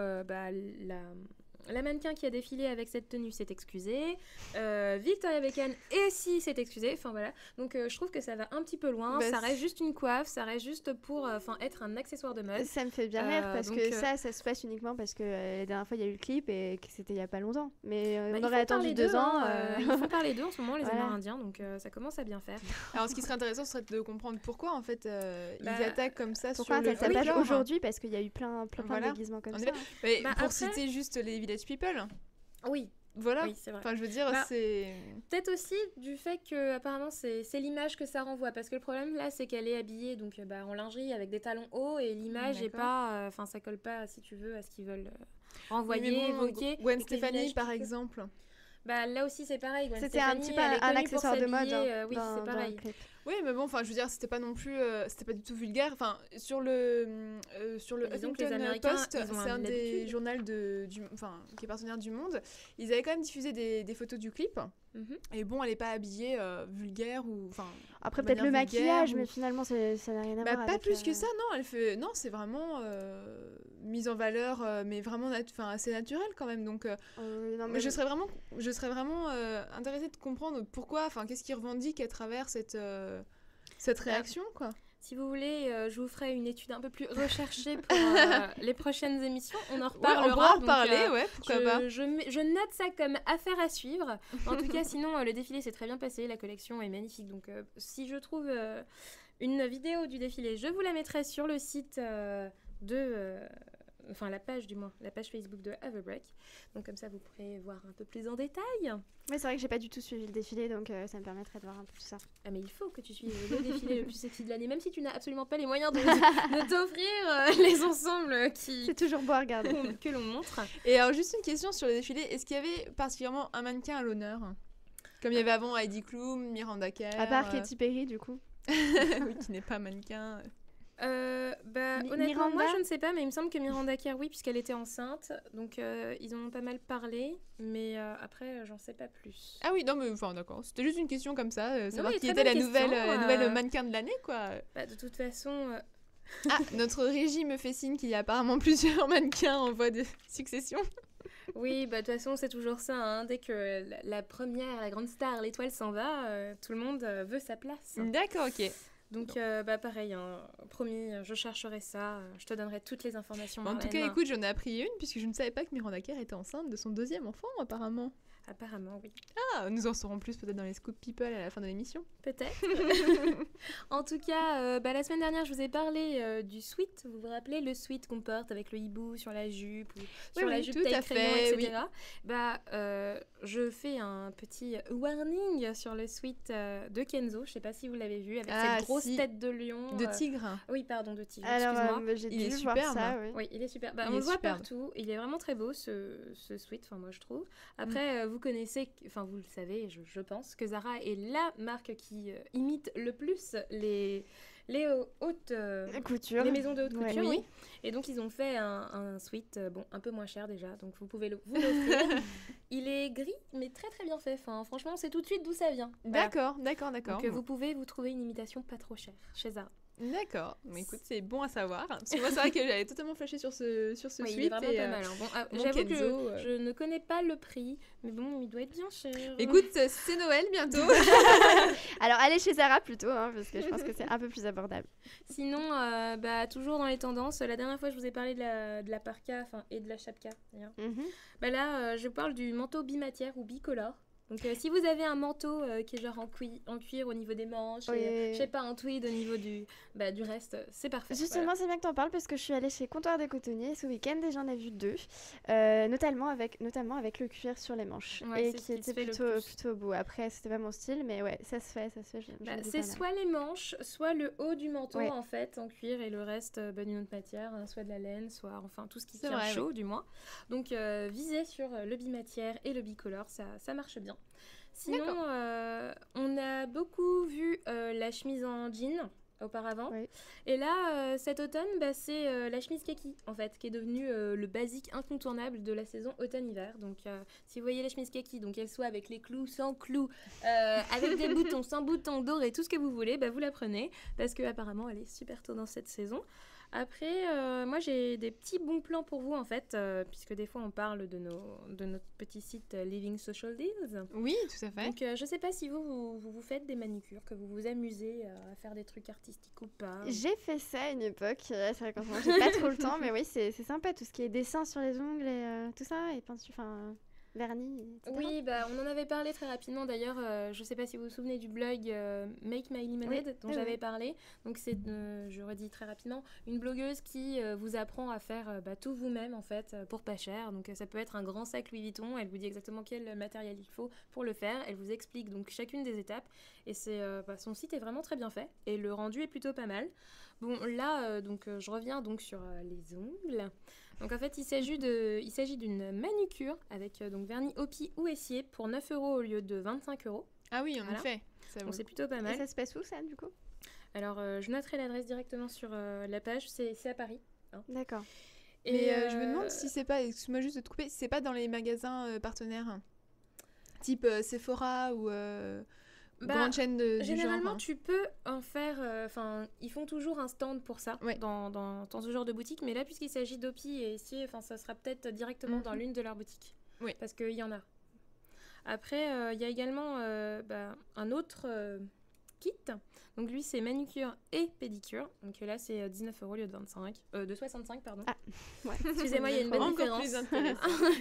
A: la mannequin qui a défilé avec cette tenue s'est excusée. Victoria Beckham aussi s'est excusée. Enfin voilà. Donc je trouve que ça va un petit peu loin.
B: Bah,
A: Ça reste juste une coiffe, ça reste juste pour être un accessoire de mode.
C: Ça me fait bien rire parce
A: donc,
C: que ça se passe uniquement parce que la dernière fois il y a eu le clip et que c'était il y a pas longtemps. Mais
A: Bah,
C: on
A: ils
C: aurait
A: font
C: attendu
A: parler
C: 2
A: d'eux,
C: ans.
A: hein, ils font parler d'eux en ce moment, les
C: Voilà.
A: Amérindiens, donc ça commence à bien faire.
B: Alors, ce qui serait intéressant, ce serait de comprendre pourquoi, en fait, ils attaquent comme ça
C: Pourquoi
B: sur le
C: ça tapage
B: genre.
C: aujourd'hui? Parce qu'il y a eu plein
B: Voilà.
C: de déguisements comme
B: En
C: ça.
B: effet. Mais
A: Bah,
B: pour
A: après-
B: citer juste les Village People,
A: Oui,
B: voilà.
A: Oui, c'est vrai.
B: Enfin, je veux dire,
A: Bah,
B: c'est...
A: Peut-être aussi du fait que apparemment c'est l'image que ça renvoie, parce que le problème là c'est qu'elle est habillée donc en lingerie avec des talons hauts et l'image est
B: D'accord.
A: pas, enfin ça colle pas si tu veux à ce qu'ils veulent
B: Oui,
A: renvoyer,
B: mais bon,
A: évoquer.
B: Gwen
A: et que les
B: Stefani,
A: villages
B: par
A: qui-
B: exemple.
A: Bah là aussi c'est pareil. Gwen
C: C'était un
A: Stefani,
C: petit peu
A: elle est
C: un
A: connue
C: accessoire
A: pour
C: de mode.
A: s'habiller, oui
C: dans-
A: c'est
C: dans le
A: pareil.
C: clip.
B: Oui, mais bon, enfin, je veux dire, c'était pas non plus, c'était pas du tout vulgaire. Enfin, sur le
A: Disons que les
B: Huffington
A: Américains,
B: Post,
A: ils ont
B: c'est un des
A: l'habitude.
B: journaux qui est partenaire du Monde. Ils avaient quand même diffusé des photos du clip.
A: Mhm.
B: Et bon, elle est pas habillée vulgaire ou, enfin.
C: Après,
B: de
C: peut-être le
B: manière vulgaire
C: maquillage,
B: ou-
C: mais finalement, ça n'a rien à
B: Bah,
C: voir
B: pas
C: avec,
B: plus que ça, non. Elle fait, non, c'est vraiment mise en valeur, mais vraiment, assez naturel quand même. Donc,
C: non,
B: mais je serais vraiment intéressée de comprendre pourquoi, enfin, qu'est-ce qu'ils revendiquent à travers cette réaction, quoi.
A: Si vous voulez, je vous ferai une étude un peu plus recherchée pour les prochaines émissions. On en
B: Ouais,
A: reparlera.
B: on pourra en
A: donc,
B: reparler, ouais, pourquoi pas.
A: je note ça comme affaire à suivre. En tout cas, sinon, le défilé s'est très bien passé. La collection est magnifique. Donc, si je trouve une vidéo du défilé, je vous la mettrai sur le site enfin la page du moins, la page Facebook de Have a Break. Donc comme ça, vous pourrez voir un peu plus en détail.
C: Mais c'est vrai que j'ai pas du tout suivi le défilé, donc ça me permettrait de voir un peu tout ça.
A: Ah mais il faut que tu suives le défilé le plus sexy de l'année, même si tu n'as absolument pas les moyens de t'offrir les ensembles
C: C'est toujours beau à regarder.
A: que l'on montre.
B: Et alors, juste une question sur le défilé. Est-ce qu'il y avait particulièrement un mannequin à l'honneur? Comme il y avait avant Heidi Klum, Miranda Kerr.
C: À part Katy Perry, du coup.
B: Oui, qui n'est pas mannequin.
A: Honnêtement,
C: Miranda
A: moi je ne sais pas, mais il me semble que Miranda Kerr, oui, puisqu'elle était enceinte. Donc ils en ont pas mal parlé, mais après, j'en sais pas plus.
B: Ah oui, non, mais enfin, d'accord. C'était juste une question comme ça, savoir
A: mais
B: qui
A: très
B: était la
A: bonne
B: nouvelle,
A: question,
B: nouvelle mannequin de l'année, quoi.
A: Bah, de toute façon,
B: Ah, notre régie me fait signe qu'il y a apparemment plusieurs mannequins en voie de succession.
A: oui, bah de toute façon, c'est toujours ça. Hein. Dès que la première, la grande star, l'étoile s'en va, tout le monde veut sa place.
B: D'accord, ok.
A: Donc, bah pareil, hein, promis, je chercherai ça, je te donnerai toutes les informations.
B: En tout cas,
A: Marlène.
B: écoute, j'en ai appris une, puisque je ne savais pas que Miranda Kerr était enceinte de son deuxième enfant, apparemment.
A: Apparemment, oui.
B: Ah, nous en saurons plus peut-être dans les Scoop People à la fin de l'émission.
A: Peut-être. En tout cas, la semaine dernière, je vous ai parlé du sweat. Vous vous rappelez le sweat qu'on porte avec le hibou sur la jupe ou sur la
B: oui,
A: jupe
B: tout
A: taille
B: à
A: crayon,
B: fait,
A: etc. Je fais un petit warning sur le sweat de Kenzo. Je sais pas si vous l'avez vu avec
B: Ah,
A: cette grosse
B: si.
A: tête de lion.
B: De tigre.
A: Oui, pardon, de tigre.
C: Alors,
A: Excuse-moi.
C: j'ai
B: Il est
C: dû voir
B: superbe.
C: ça, oui.
A: Oui, il est super.
B: Il
A: On
B: est
A: le voit
B: superbe.
A: partout. Il est vraiment très beau ce sweat, enfin moi je trouve. Après, vous connaissez, enfin vous le savez, je pense que Zara est la marque qui imite le plus les hautes
C: Couture.
A: les maisons de haute
C: Ouais,
A: couture,
C: oui.
A: oui. Et donc ils ont fait un sweat, bon un peu moins cher déjà, donc vous pouvez vous l'offrir. Il est gris, mais très très bien fait. Enfin franchement, c'est tout de suite d'où ça vient. Voilà.
B: D'accord.
A: Donc vous pouvez vous trouver une imitation pas trop chère chez Zara.
B: D'accord. Mais écoute, c'est bon à savoir. Parce que moi, c'est vrai que j'avais totalement flashé sur ce
A: Oui,
B: sweat.
A: il est vraiment
B: et,
A: pas mal. Hein. Bon,
B: bon,
A: j'avoue
B: Kenzo,
A: que je ne connais pas le prix, mais bon, il doit être bien cher.
B: Écoute, c'est Noël bientôt.
C: Alors, allez chez Zara plutôt, hein, parce que je pense que c'est un peu plus abordable.
A: Sinon, toujours dans les tendances, la dernière fois je vous ai parlé de la parka et de la chapka. D'ailleurs.
C: Mhm.
A: Là, je parle du manteau bimatière ou bicolore. Donc, si vous avez un manteau qui est genre en cuir au niveau des manches,
C: Oui.
A: et je sais pas, en tweed au niveau du reste, c'est parfait.
C: Justement, c'est bien que t'en parles parce que je suis allée chez Comptoir des Cotonniers ce week-end et j'en ai vu deux, notamment avec le cuir sur les manches
A: Ouais,
C: et
A: c'est ce
C: qui
A: qui se
C: était
A: fait le plus.
C: plutôt beau. Après, c'était pas mon style, mais ouais, ça se fait.
A: C'est soit les manches, soit le haut du manteau
C: Ouais.
A: en fait en cuir et le reste d'une autre matière, hein, soit de la laine, soit enfin tout ce qui
B: C'est
A: tient
B: vrai,
A: chaud du moins. Donc visez sur le bimatière et le bicolore, ça marche bien. Sinon, on a beaucoup vu la chemise en jean auparavant.
C: Oui.
A: Et là, cet automne, c'est la chemise kaki, en fait, qui est devenue le basique incontournable de la saison automne-hiver. Donc, si vous voyez la chemise kaki, donc qu'elle soit avec les clous, sans clous, avec des boutons, sans boutons, dorés, tout ce que vous voulez, vous la prenez, parce qu'apparemment, elle est super tôt dans cette saison. Après, moi, j'ai des petits bons plans pour vous, en fait, puisque des fois, on parle de notre petit site Living Social Deals.
B: Oui, tout à fait.
A: Donc, je sais pas si vous faites des manicures, que vous vous amusez à faire des trucs artistiques ou pas.
C: J'ai fait ça à une époque. C'est vrai qu'en ce moment, j'ai pas trop le temps, mais oui, c'est sympa tout ce qui est dessin sur les ongles et tout ça et peinture. Enfin, vernis, etc.
A: Oui, bah, on en avait parlé très rapidement d'ailleurs. Je ne sais pas si vous vous souvenez du blog Make My Lemonade dont j'avais parlé. Donc c'est, je redis très rapidement, une blogueuse qui vous apprend à faire tout vous-même en fait pour pas cher. Donc ça peut être un grand sac Louis Vuitton. Elle vous dit exactement quel matériel il faut pour le faire. Elle vous explique donc chacune des étapes. Et son site est vraiment très bien fait et le rendu est plutôt pas mal. Bon là, je reviens donc sur les ongles. Donc en fait, il s'agit d'une manucure avec donc vernis Hopi ou essier pour 9 € au lieu de 25 €.
B: Ah oui, en
A: Voilà.
B: effet. Ça
A: Donc
B: vaut.
A: c'est plutôt pas
C: Et
A: mal.
C: ça se passe où, ça, du coup?
A: Alors je noterai l'adresse directement sur la page, c'est à Paris. Hein.
C: D'accord.
B: Mais je me demande si c'est pas, excuse-moi juste de te couper, si c'est pas dans les magasins partenaires, type Sephora ou grande chaîne du genre.
A: Généralement, tu peux en faire. Ils font toujours un stand pour ça
B: Ouais.
A: dans ce genre de boutique. Mais là, puisqu'il s'agit d'Hopi et essier, ça sera peut-être directement dans l'une de leurs boutiques.
B: Oui.
A: Parce qu'il y en a. Après, il y a également un autre kit. Donc lui, c'est manucure et pédicure. Donc là, c'est 19 € au lieu de 65, pardon.
C: Ah, ouais.
A: Excusez-moi, il y a une bonne
B: Encore
A: différence.
B: plus intéressant.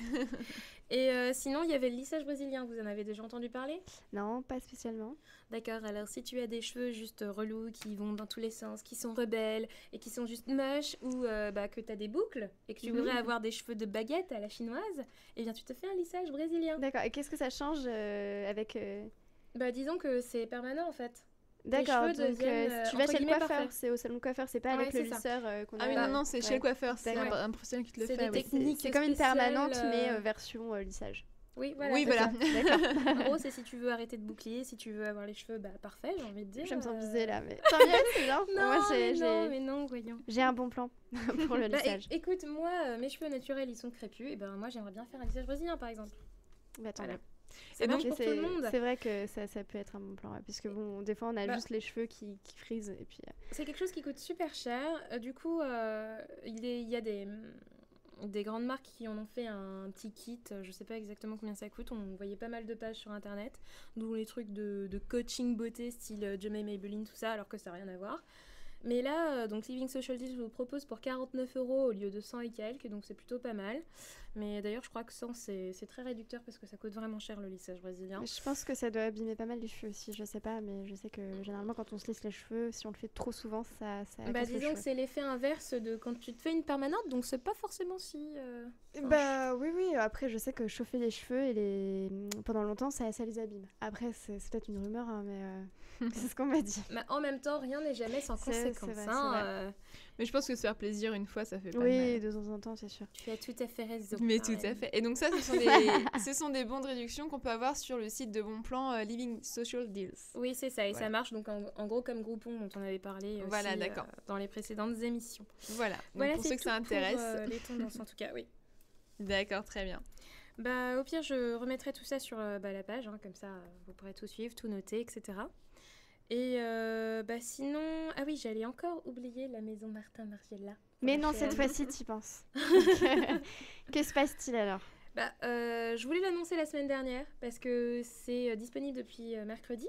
A: Et sinon, il y avait le lissage brésilien. Vous en avez déjà entendu parler ?
C: Non, pas spécialement.
A: D'accord, alors si tu as des cheveux juste relous, qui vont dans tous les sens, qui sont rebelles et qui sont juste moches, ou que tu as des boucles et que tu voudrais avoir des cheveux de baguette à la chinoise, eh bien tu te fais un lissage brésilien.
C: D'accord. Et qu'est-ce que ça change avec...
A: Disons que c'est permanent en fait.
C: D'accord,
A: cheveux
C: donc
A: deviennent,
C: si tu vas
A: entre
C: chez le
A: guillemets,
C: coiffeur,
A: parfaits.
C: c'est au salon de coiffeur, c'est pas
A: Ouais,
C: avec le
A: c'est ça.
C: lisseur qu'on a.
B: Ah oui, non, c'est chez le coiffeur, c'est
C: D'accord.
B: un professionnel qui te le
A: C'est
B: fait.
A: des
B: oui.
A: techniques
C: C'est comme une
A: spéciales,
C: permanente, mais version lissage.
A: Oui, voilà.
B: Oui,
A: c'est
B: voilà.
A: ça.
C: D'accord.
A: En gros, c'est si tu veux arrêter de boucler, si tu veux avoir les cheveux parfaits, j'ai envie de dire.
C: Je me sens visée là, mais tant mieux, c'est bien.
A: Non,
C: Moi,
A: mais non, voyons.
C: j'ai un bon plan pour le lissage.
A: Écoute, moi, mes cheveux naturels, ils sont crépus, et ben moi, j'aimerais bien faire un lissage brésilien, par exemple.
C: Bah, tant
A: Voilà.
C: mieux.
A: Ça marche
C: Mais
A: pour tout le monde.
C: c'est vrai que ça peut être un bon plan, ouais, puisque bon, des fois on a
A: Bah.
C: juste les cheveux qui frisent et puis.
A: C'est quelque chose qui coûte super cher. Du coup, il y a des grandes marques qui en ont fait un petit kit. Je sais pas exactement combien ça coûte. On voyait pas mal de pages sur internet, d'où les trucs de coaching beauté style Jemma Maybelline, tout ça, alors que ça n'a rien à voir. Mais là, donc Living Social Deals, je vous propose pour 49 € au lieu de 100 et quelques, donc c'est plutôt pas mal. Mais d'ailleurs, je crois que 100, c'est très réducteur parce que ça coûte vraiment cher le lissage brésilien.
C: Je pense que ça doit abîmer pas mal les cheveux aussi, je sais pas, mais je sais que généralement quand on se lisse les cheveux, si on le fait trop souvent, ça casse les
A: Disons
C: cheveux.
A: que c'est l'effet inverse de quand tu te fais une permanente, donc c'est pas forcément si...
C: Oui, après je sais que chauffer les cheveux pendant longtemps, ça les abîme. Après, c'est peut-être une rumeur, hein, mais c'est ce qu'on m'a dit.
A: En même temps, rien n'est jamais sans
C: C'est
A: conséquence.
C: vrai,
A: hein,
C: c'est vrai.
B: Mais je pense que se faire plaisir une fois, ça fait pas de
C: Oui,
B: mal.
C: de temps en temps, c'est sûr.
A: Tu as tout à fait raison.
B: Mais tout à
A: Karen.
B: fait. Et donc ça, ce sont des bons de réduction qu'on peut avoir sur le site de Bonplan Living Social Deals.
A: Oui, c'est ça. Et
B: Voilà.
A: ça marche donc en gros comme Groupon dont on avait parlé aussi,
B: Voilà, d'accord.
A: dans les précédentes émissions.
B: Voilà. Donc
A: Voilà,
B: pour
A: c'est
B: ceux que ça
A: tout pour,
B: intéresse.
A: les tendances en tout cas, oui.
B: D'accord, très bien.
A: Au pire, je remettrai tout ça sur la page, hein, comme ça vous pourrez tout suivre, tout noter, etc. Et sinon... Ah oui, j'allais encore oublier la maison Martin Margiela.
C: Mais non,
A: H&M.
C: cette fois-ci, t'y penses. Que se passe-t-il alors?
A: Je voulais l'annoncer la semaine dernière parce que c'est disponible depuis mercredi.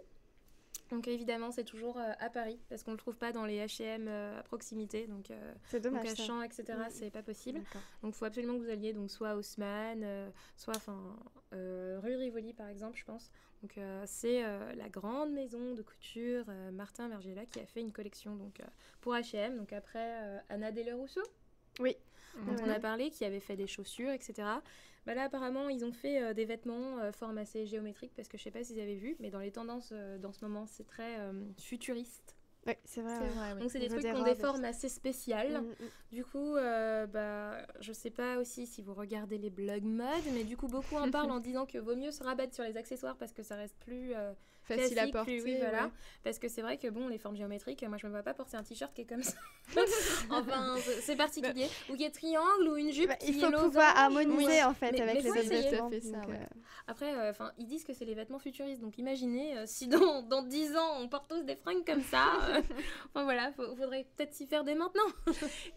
A: Donc évidemment, c'est toujours à Paris parce qu'on ne le trouve pas dans les H&M à proximité. Donc
C: C'est dommage.
A: à
C: ça.
A: Champs, etc.,
C: Ouais.
A: c'est pas possible.
C: D'accord.
A: Donc il faut absolument que vous alliez donc, soit à Haussmann, soit rue Rivoli par exemple, je pense. Donc c'est la grande maison de couture Martin Margiela qui a fait une collection donc, pour H&M. Donc après Anna Delarousseau.
C: Oui.
A: Dont on
C: Ouais.
A: a parlé, qui avait fait des chaussures, etc. Là, apparemment, ils ont fait des vêtements forme assez géométrique, parce que je sais pas si vous avez vu, mais dans les tendances dans ce moment, c'est très futuriste.
C: Oui, c'est vrai.
B: C'est
C: ouais.
B: vrai, oui.
A: Donc, c'est des
C: On
A: trucs
C: veut
A: qui
C: des
A: ont des
C: robes,
A: formes assez spéciales.
C: Mm.
A: Du coup, je sais pas aussi si vous regardez les blogs mode, mais du coup, beaucoup en parlent en disant que vaut mieux se rabattre sur les accessoires parce que ça reste plus
B: Facile à
A: classique,
B: porter.
A: oui, voilà.
B: ouais.
A: Parce que c'est vrai que bon, les formes géométriques, moi je me vois pas porter un t-shirt qui est comme ça. Enfin, c'est particulier. Ou qui est triangle, ou une jupe
C: Bah,
A: qui
C: il faut
A: est
C: pouvoir
A: losange.
C: harmoniser
A: Oui.
C: en fait
A: Mais
C: avec les
A: faut
C: autres
A: essayer.
C: vêtements.
B: Tout à fait ça,
C: donc,
B: ouais.
A: Après, ils disent que c'est les vêtements futuristes. Donc imaginez si dans 10 ans on porte tous des fringues comme ça. Enfin voilà, faudrait peut-être s'y faire dès maintenant.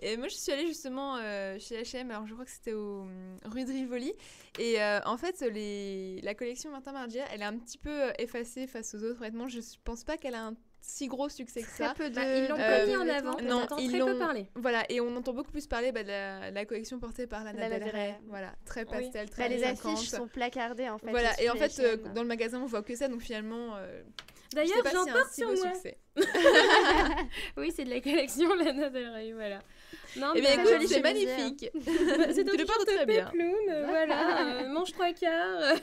B: Et moi, je suis allée justement chez H&M, alors je crois que c'était rue de Rivoli. Et en fait, la collection Martin Margiela, elle est un petit peu effacée face aux autres vêtements. Je pense pas qu'elle a un si gros succès que
C: Très
B: ça.
C: peu de.
A: Ils l'ont pas mis en
C: de
A: avant.
C: vêtements.
B: Non,
A: On entend
B: ils
A: très
B: l'ont-
A: peu parler.
B: Voilà, et on entend beaucoup plus parler de la collection portée par Lana
C: Lana
B: Del
C: Del Rey.
B: Rey. Voilà, très pastel, très
C: Les
B: années 50.
C: affiches sont placardées en fait.
B: Voilà, et en fait,
C: sur les chaînes.
B: dans le magasin, on voit que ça, donc finalement, je
A: D'ailleurs,
B: sais pas
A: j'en
B: si c'est un
A: porte
B: si
A: sur
B: beau
A: moi.
B: succès.
A: Oui, c'est de la collection Lana Del Rey, voilà. Non,
B: Eh bien,
A: bah,
B: écoute,
C: joli
B: c'est
C: chemisier,
B: magnifique.
A: c'est
B: tu le portes très bien.
A: Péploun, voilà, manche 3/4.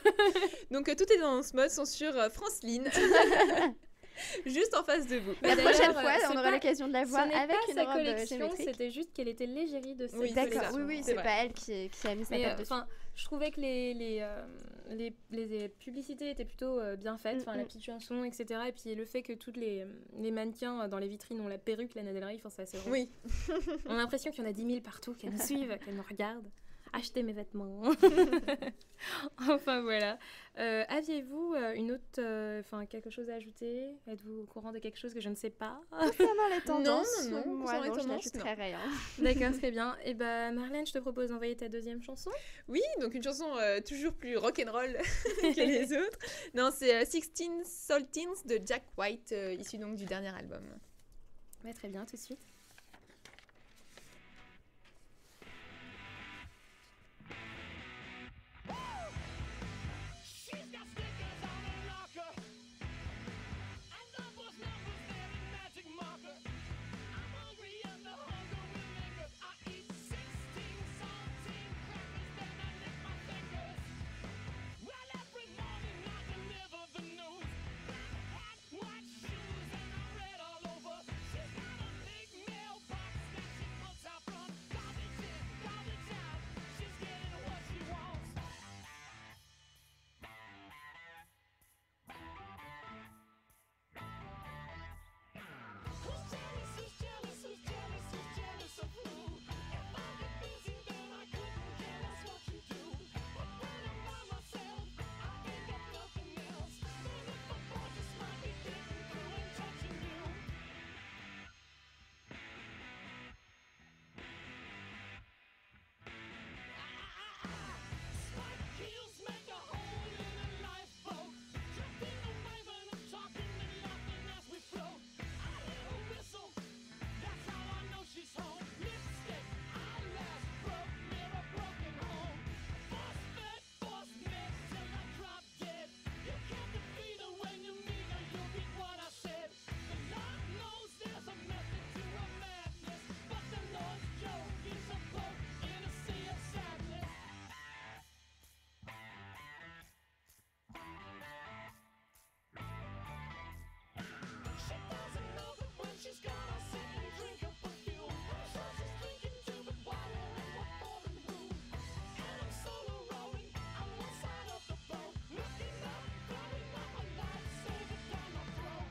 B: Donc, tout est dans ce mode, sont sur Franceline. Juste en face de vous.
C: La
A: D'ailleurs,
C: prochaine fois,
A: c'est
C: on aura
A: pas-
C: l'occasion de la voir
A: Ce n'est
C: avec
A: pas
C: une
A: sa
C: robe
A: collection,
C: symétrique.
A: c'était juste qu'elle était l'égérie de cette
B: Oui,
A: collection.
C: D'accord, oui,
B: c'est
C: c'est
B: vrai.
C: pas elle qui a mis sa
A: Mais
C: table dessus.
A: enfin, je trouvais que les publicités étaient plutôt bien faites, enfin la petite chanson, etc. Et puis le fait que tous les mannequins dans les vitrines ont la perruque Lana Del Rey, enfin c'est assez drôle.
B: Oui.
A: On a l'impression qu'il y en a 10 000 partout, qu'elles nous suivent, qu'elles nous regardent. Achetez mes vêtements. Enfin voilà. Aviez-vous une autre, enfin quelque chose à ajouter? Êtes-vous au courant de quelque chose que je ne sais pas?
C: Concernant les tendances,
B: non,
C: moi
B: concernant les
C: non, je
B: tendances,
C: n'ajouterai rien.
A: D'accord, très bien. Et ben Marlène, je te propose d'envoyer ta deuxième chanson.
B: Oui, donc une chanson toujours plus rock'n'roll que les autres. Non, c'est 16 Saltines de Jack White, issu donc du dernier album.
A: Ouais, très bien, tout de suite.
D: She's got stickers on her locker, and numbers there in magic marker. I'm hungry and the hunger will linger. I eat 16 saltine crackers, then I lick my fingers. Well, every morning I deliver the news. Black hat, white shoes, and I'm red all over. She's got a big mailbox that she puts out front. Garbage in, garbage out. She's getting what she wants. Who's jealous, who's jealous, who's jealous, who's jealous of who? If I get busy, then I couldn't care less what you do. But when I'm by myself, I think of nothing else. Then if a boy just might be getting through and touching you. Spike heels make a hole in a lifeboat. Drifting away, but I'm talking and laughing as we float. I hear a whistle, that's how I know she's home. Lipstick, eyelash, broke mirror, broken home. Force fed, force made till I drop dead. You can't defeat her when you meet her, you read what I said. The Lord knows there's a method to a madness, but the Lord's joke is a boat in a sea of sadness. She doesn't know that when she's gonna sit and drink her perfume. I'm sure she's drinking to the bottle in what foreign room. And I'm solo rowing on one side of the boat, looking up, throwing up a lightsaber down my throat.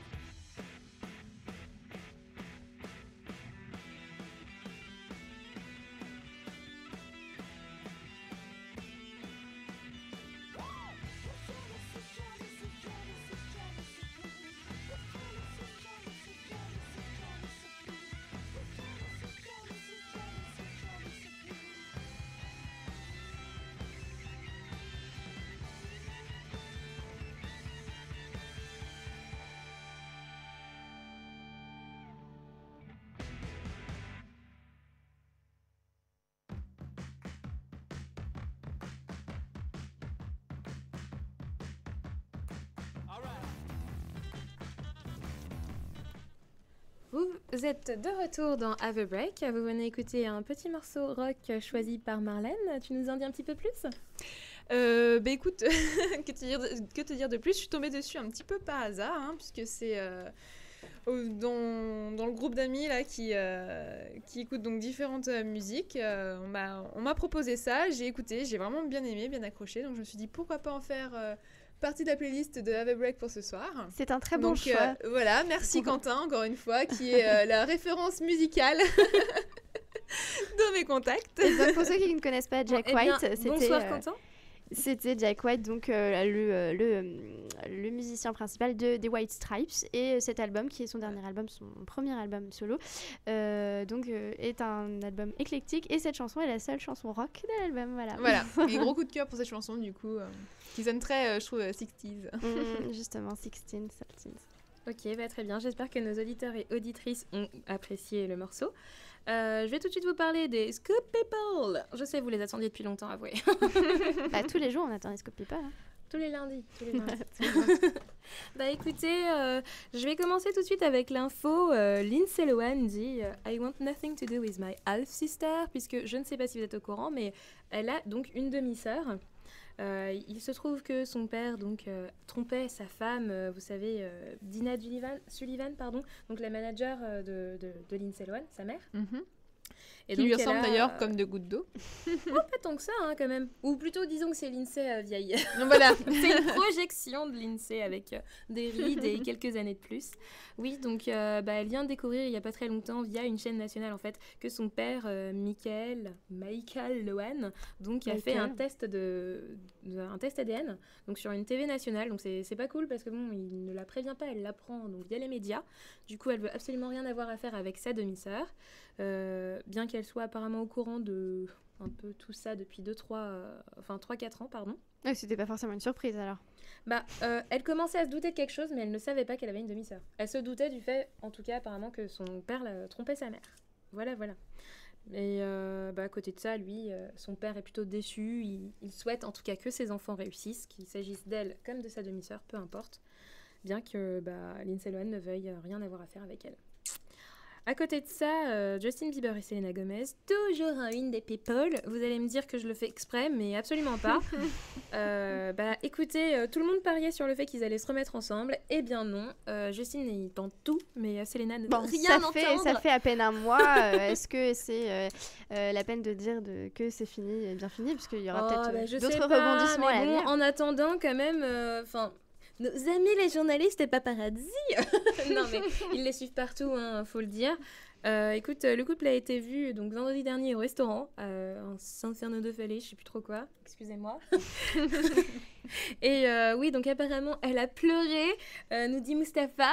A: Vous êtes de retour dans Have a Break. Vous venez écouter un petit morceau rock choisi par Marlène. Tu nous en dis un petit peu plus?
B: Bah écoute, que te dire de plus? Je suis tombée dessus un petit peu par hasard, hein, puisque c'est dans le groupe d'amis là qui écoutent donc différentes musiques. On m'a proposé ça, j'ai écouté, j'ai vraiment bien aimé, bien accroché, donc je me suis dit pourquoi pas en faire partie de la playlist de Have a Break pour ce soir.
C: C'est un très bon
B: Donc
C: choix.
B: voilà, merci Quentin encore une fois qui est la référence musicale de mes contacts.
C: Et donc, pour ceux qui ne connaissent pas Jack
A: Eh bien,
C: White,
A: bonsoir Quentin.
C: c'était Jack White, donc le musicien principal des White Stripes. Et cet album, qui est son dernier album, son premier album solo, est un album éclectique. Et cette chanson est la seule chanson rock de l'album.
B: Voilà, et gros coup de cœur pour cette chanson du coup, qui sonne très, je trouve, 60s.
C: Justement, 16 Saltines.
A: Ok, bah, très bien. J'espère que nos auditeurs et auditrices ont apprécié le morceau. Je vais tout de suite vous parler des Scoop People. Je sais, vous les attendiez depuis longtemps, avouez.
C: Bah, tous les jours, on attend les Scoop People. Hein.
A: Tous les lundis. Bah écoutez, je vais commencer tout de suite avec l'info. Lindsay Lohan dit I want nothing to do with my half sister, puisque je ne sais pas si vous êtes au courant, mais elle a donc une demi-sœur. Il se trouve que son père donc trompait sa femme, vous savez, Dina Sullivan, pardon, donc la manager de Lindsay Lohan, sa mère.
B: Et qui lui ressemble d'ailleurs comme de gouttes d'eau.
A: Pas tant que ça, hein, quand même. Ou plutôt, disons que c'est Lindsay vieille.
B: Donc voilà.
A: C'est une projection de Lindsay avec des rides et quelques années de plus. Oui, donc elle vient de découvrir il n'y a pas très longtemps via une chaîne nationale en fait que son père, Michael Lohan, donc a fait un test ADN donc sur une TV nationale. Donc c'est pas cool parce que bon, il ne la prévient pas, elle l'apprend donc via les médias. Du coup, elle veut absolument rien avoir à faire avec sa demi-sœur. Bien qu'elle soit apparemment au courant de un peu tout ça depuis 3-4 ans, pardon.
C: Ouais, c'était pas forcément une surprise alors.
A: Elle commençait à se douter de quelque chose, mais elle ne savait pas qu'elle avait une demi-sœur. Elle se doutait du fait, en tout cas apparemment, que son père trompait sa mère. Voilà. Et à côté de ça, lui, son père est plutôt déçu. Il souhaite en tout cas que ses enfants réussissent, qu'il s'agisse d'elle comme de sa demi-sœur, peu importe. Bien que Lindsay Lohan ne veuille rien avoir à faire avec elle. À côté de ça, Justin Bieber et Selena Gomez, toujours en une des people. Vous allez me dire que je le fais exprès, mais absolument pas. Écoutez, tout le monde pariait sur le fait qu'ils allaient se remettre ensemble. Eh bien non, Justin il tente tout, mais Selena ne veut rien entendre.
C: Ça fait à peine un mois. Est-ce que c'est la peine de dire que c'est fini, bien fini, parce qu'il y aura peut-être d'autres rebondissements à venir.
A: En attendant, quand même, nos amis les journalistes et paparazzi. Non mais ils les suivent partout, hein, faut le dire. Écoute, le couple a été vu donc vendredi dernier au restaurant en Saint-Fernand-de-Vallée, je sais plus trop quoi, excusez-moi. Et oui, donc apparemment elle a pleuré, nous dit Mustapha.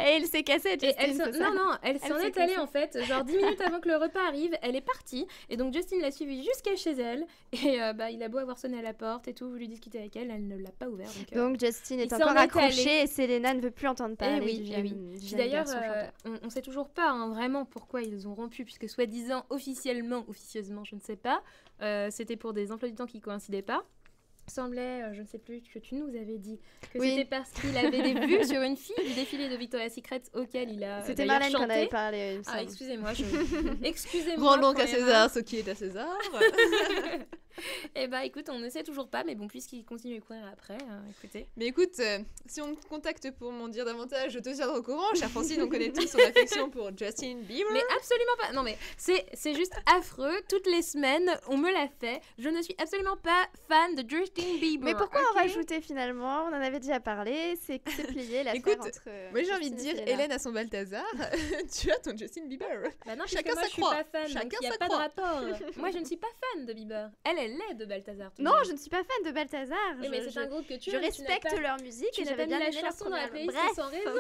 C: Et elle s'est cassée.
A: Elle s'en est allée en fait, genre 10 minutes avant que le repas arrive, elle est partie. Et donc Justin l'a suivie jusqu'à chez elle. Et il a beau avoir sonné à la porte et tout, voulu discuter avec elle, elle ne l'a pas ouvert.
C: Donc Justin est encore accroché et Selena ne veut plus entendre parler du jeune
A: d'ailleurs, on sait toujours pas vraiment pourquoi ils ont rompu, puisque soi-disant officieusement, je ne sais pas, c'était pour des emplois du temps qui coïncidaient pas. Semblait, je ne sais plus, que tu nous avais dit que c'était parce qu'il avait des vues sur une fille du défilé de Victoria's Secret auquel il a
C: C'était Marlène qu'on avait parlé.
A: Excusez-moi.
B: Rendons donc à César ce qui est à César.
A: Eh écoute, on ne sait toujours pas, mais bon, puisqu'il continue à courir après, écoutez.
B: Mais écoute, si on te contacte pour m'en dire davantage, je te tiendrai au courant. Cher Francine, on connaît tous son affection pour Justin Bieber.
A: Mais absolument pas. Non mais c'est juste affreux. Toutes les semaines, on me l'a fait. Je ne suis absolument pas fan de Justin Bieber.
C: Mais pourquoi en rajouter finalement? On en avait déjà parlé. C'est plié l'affaire.
B: Écoute,
C: entre.
B: Moi j'ai envie de dire, Hélène a son Balthazar. Tu as ton Justin Bieber.
A: Non,
B: chacun
A: moi,
B: sa
A: je suis
B: croix.
A: pas fan. Donc il n'y a pas de rapport. Moi, je ne suis pas fan de Bieber. Elle est de Balthazar.
C: Non, je ne suis pas fan de Balthazar.
A: Oui, mais c'est un groupe que tu
C: Je respecte leur musique
A: tu
C: et
A: n'as
C: j'avais
A: pas
C: bien
A: mis la
C: aimé leur
A: chanson dans la
C: première.
A: playlist sans raison.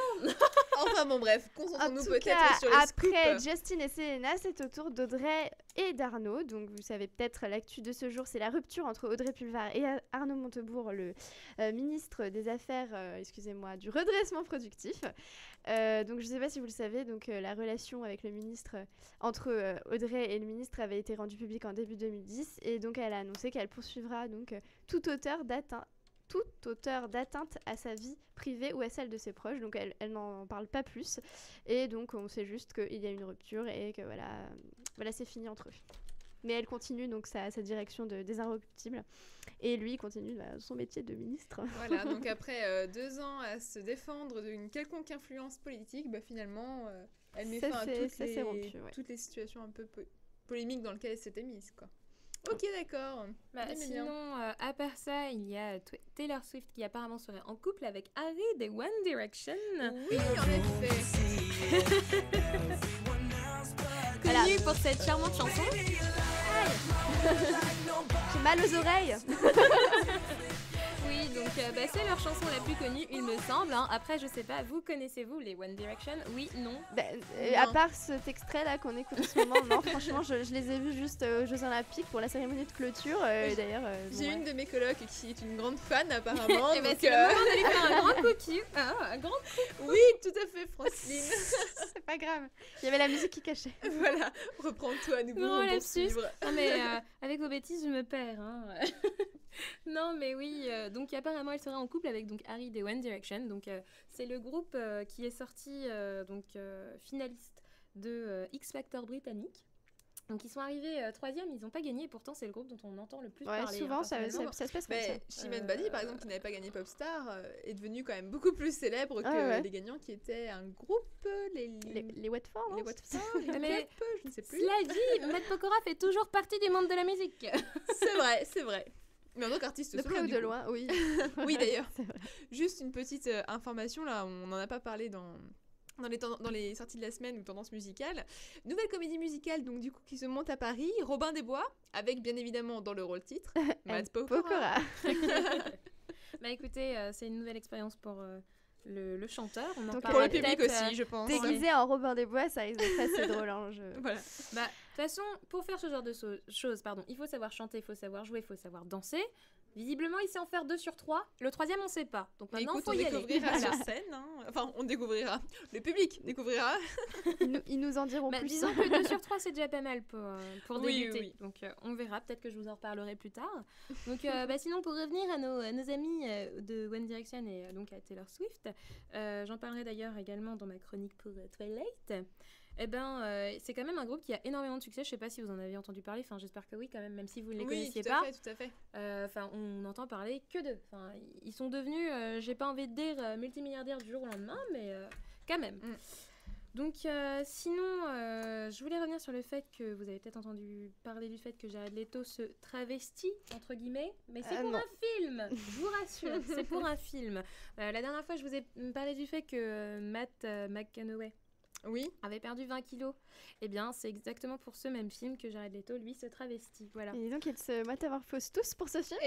B: Enfin bon, bref, concentrons-nous peut-être
C: cas,
B: sur les scoops.
C: après Justin et Selena, c'est au tour d'Audrey et d'Arnaud. Donc vous savez peut-être l'actu de ce jour, c'est la rupture entre Audrey Pulvar et Arnaud Montebourg, le ministre des Affaires, du redressement productif. Donc je ne sais pas si vous le savez, donc la relation avec le ministre, entre Audrey et le ministre avait été rendue publique en début 2010 et donc elle a annoncé qu'elle poursuivra donc tout auteur d'atteinte à sa vie privée ou à celle de ses proches. Donc elle n'en parle pas plus et donc on sait juste qu'il y a une rupture et que voilà c'est fini entre eux. Mais elle continue donc sa direction des Inrecuptibles et lui il continue son métier de ministre.
B: Voilà, donc après 2 ans à se défendre d'une quelconque influence politique, finalement elle met fin à toutes les situations un peu polémiques dans lesquelles elle s'était mise, quoi. Ok, d'accord.
A: Sinon, à part ça, il y a Taylor Swift qui apparemment serait en couple avec Harry des One Direction.
B: Oui, en effet.
A: Connu pour cette charmante chanson.
C: J'ai mal aux oreilles.
A: Oui, oui, donc c'est leur chanson la plus connue, il me semble. Hein. Après, je sais pas, vous connaissez-vous les One Direction? Oui, non.
C: À part cet extrait là qu'on écoute en ce moment, non, franchement, je les ai vus juste aux Jeux Olympiques pour la cérémonie de clôture. D'ailleurs,
B: j'ai une de mes colocs qui est une grande fan apparemment.
A: Et c'est le moment d'aller faire un grand cookie. Un grand
B: Oui, tout à fait, Francine.
C: C'est pas grave. Il y avait la musique qui cachait.
B: Voilà, reprends-toi à nouveau.
A: Non,
B: pour
A: lapsus.
B: suivre.
A: Non, mais avec vos bêtises, je me perds. Hein. Non, mais oui. Donc, apparemment, elle serait en couple avec donc, Harry des One Direction. Donc, c'est le groupe qui est sorti finaliste de X Factor britannique. Donc ils sont arrivés 3e, ils n'ont pas gagné, et pourtant c'est le groupe dont on entend le plus parler.
C: Souvent ça se passe comme ça.
B: Chimène Badi, par exemple, qui n'avait pas gagné Popstar, est devenu quand même beaucoup plus célèbre que les gagnants qui étaient un groupe,
C: les Watford.
B: Les Watford, mais je ne sais plus.
A: Cela dit, Matt Pokora fait toujours partie du monde de la musique.
B: C'est vrai. Mais en tant qu'artiste
C: de près ou de loin, oui.
B: Oui, d'ailleurs. Juste une petite information, là, on n'en a pas parlé dans les sorties de la semaine ou tendances musicales. Nouvelle comédie musicale, donc du coup, qui se monte à Paris, Robin des Bois, avec bien évidemment dans le rôle titre, Matt Pokora.
A: Bah écoutez, c'est une nouvelle expérience pour le chanteur. On en
B: pour le public aussi, je pense.
C: Déguisé en Robin des Bois, ça risque d'être assez drôle. Hein,
B: Voilà.
A: Bah, de toute façon, pour faire ce genre de choses, il faut savoir chanter, il faut savoir jouer, il faut savoir danser. Visiblement, il sait en faire 2 sur 3. Le 3e, on ne sait pas. Donc maintenant, il faut y aller.
B: On découvrira sur scène. Hein. Enfin, on découvrira. Le public découvrira.
C: Ils nous en diront plus.
A: Disons que 2 sur 3, c'est déjà pas mal pour débuter.
B: Oui.
A: Donc, on verra. Peut-être que je vous en reparlerai plus tard. Donc, sinon, pour revenir à nos amis de One Direction et donc à Taylor Swift, j'en parlerai d'ailleurs également dans ma chronique pour Twilight. C'est quand même un groupe qui a énormément de succès. Je sais pas si vous en avez entendu parler. Enfin, j'espère que oui, quand même, même si vous ne les connaissiez pas.
B: Oui, tout à fait.
A: On n'entend parler que d'eux. Enfin, ils sont devenus, j'ai pas envie de dire multimilliardaires du jour au lendemain, mais quand même. Donc, sinon, je voulais revenir sur le fait que vous avez peut-être entendu parler du fait que Jared Leto se travestit, entre guillemets, mais c'est pour un film, je vous rassure, c'est pour un film. La dernière fois, je vous ai parlé du fait que Matt McConaughey avait perdu 20 kilos. Eh bien, c'est exactement pour ce même film que Jared Leto, lui, se travestit. Voilà.
C: Et donc, ils se métamorphosent tous pour ce film.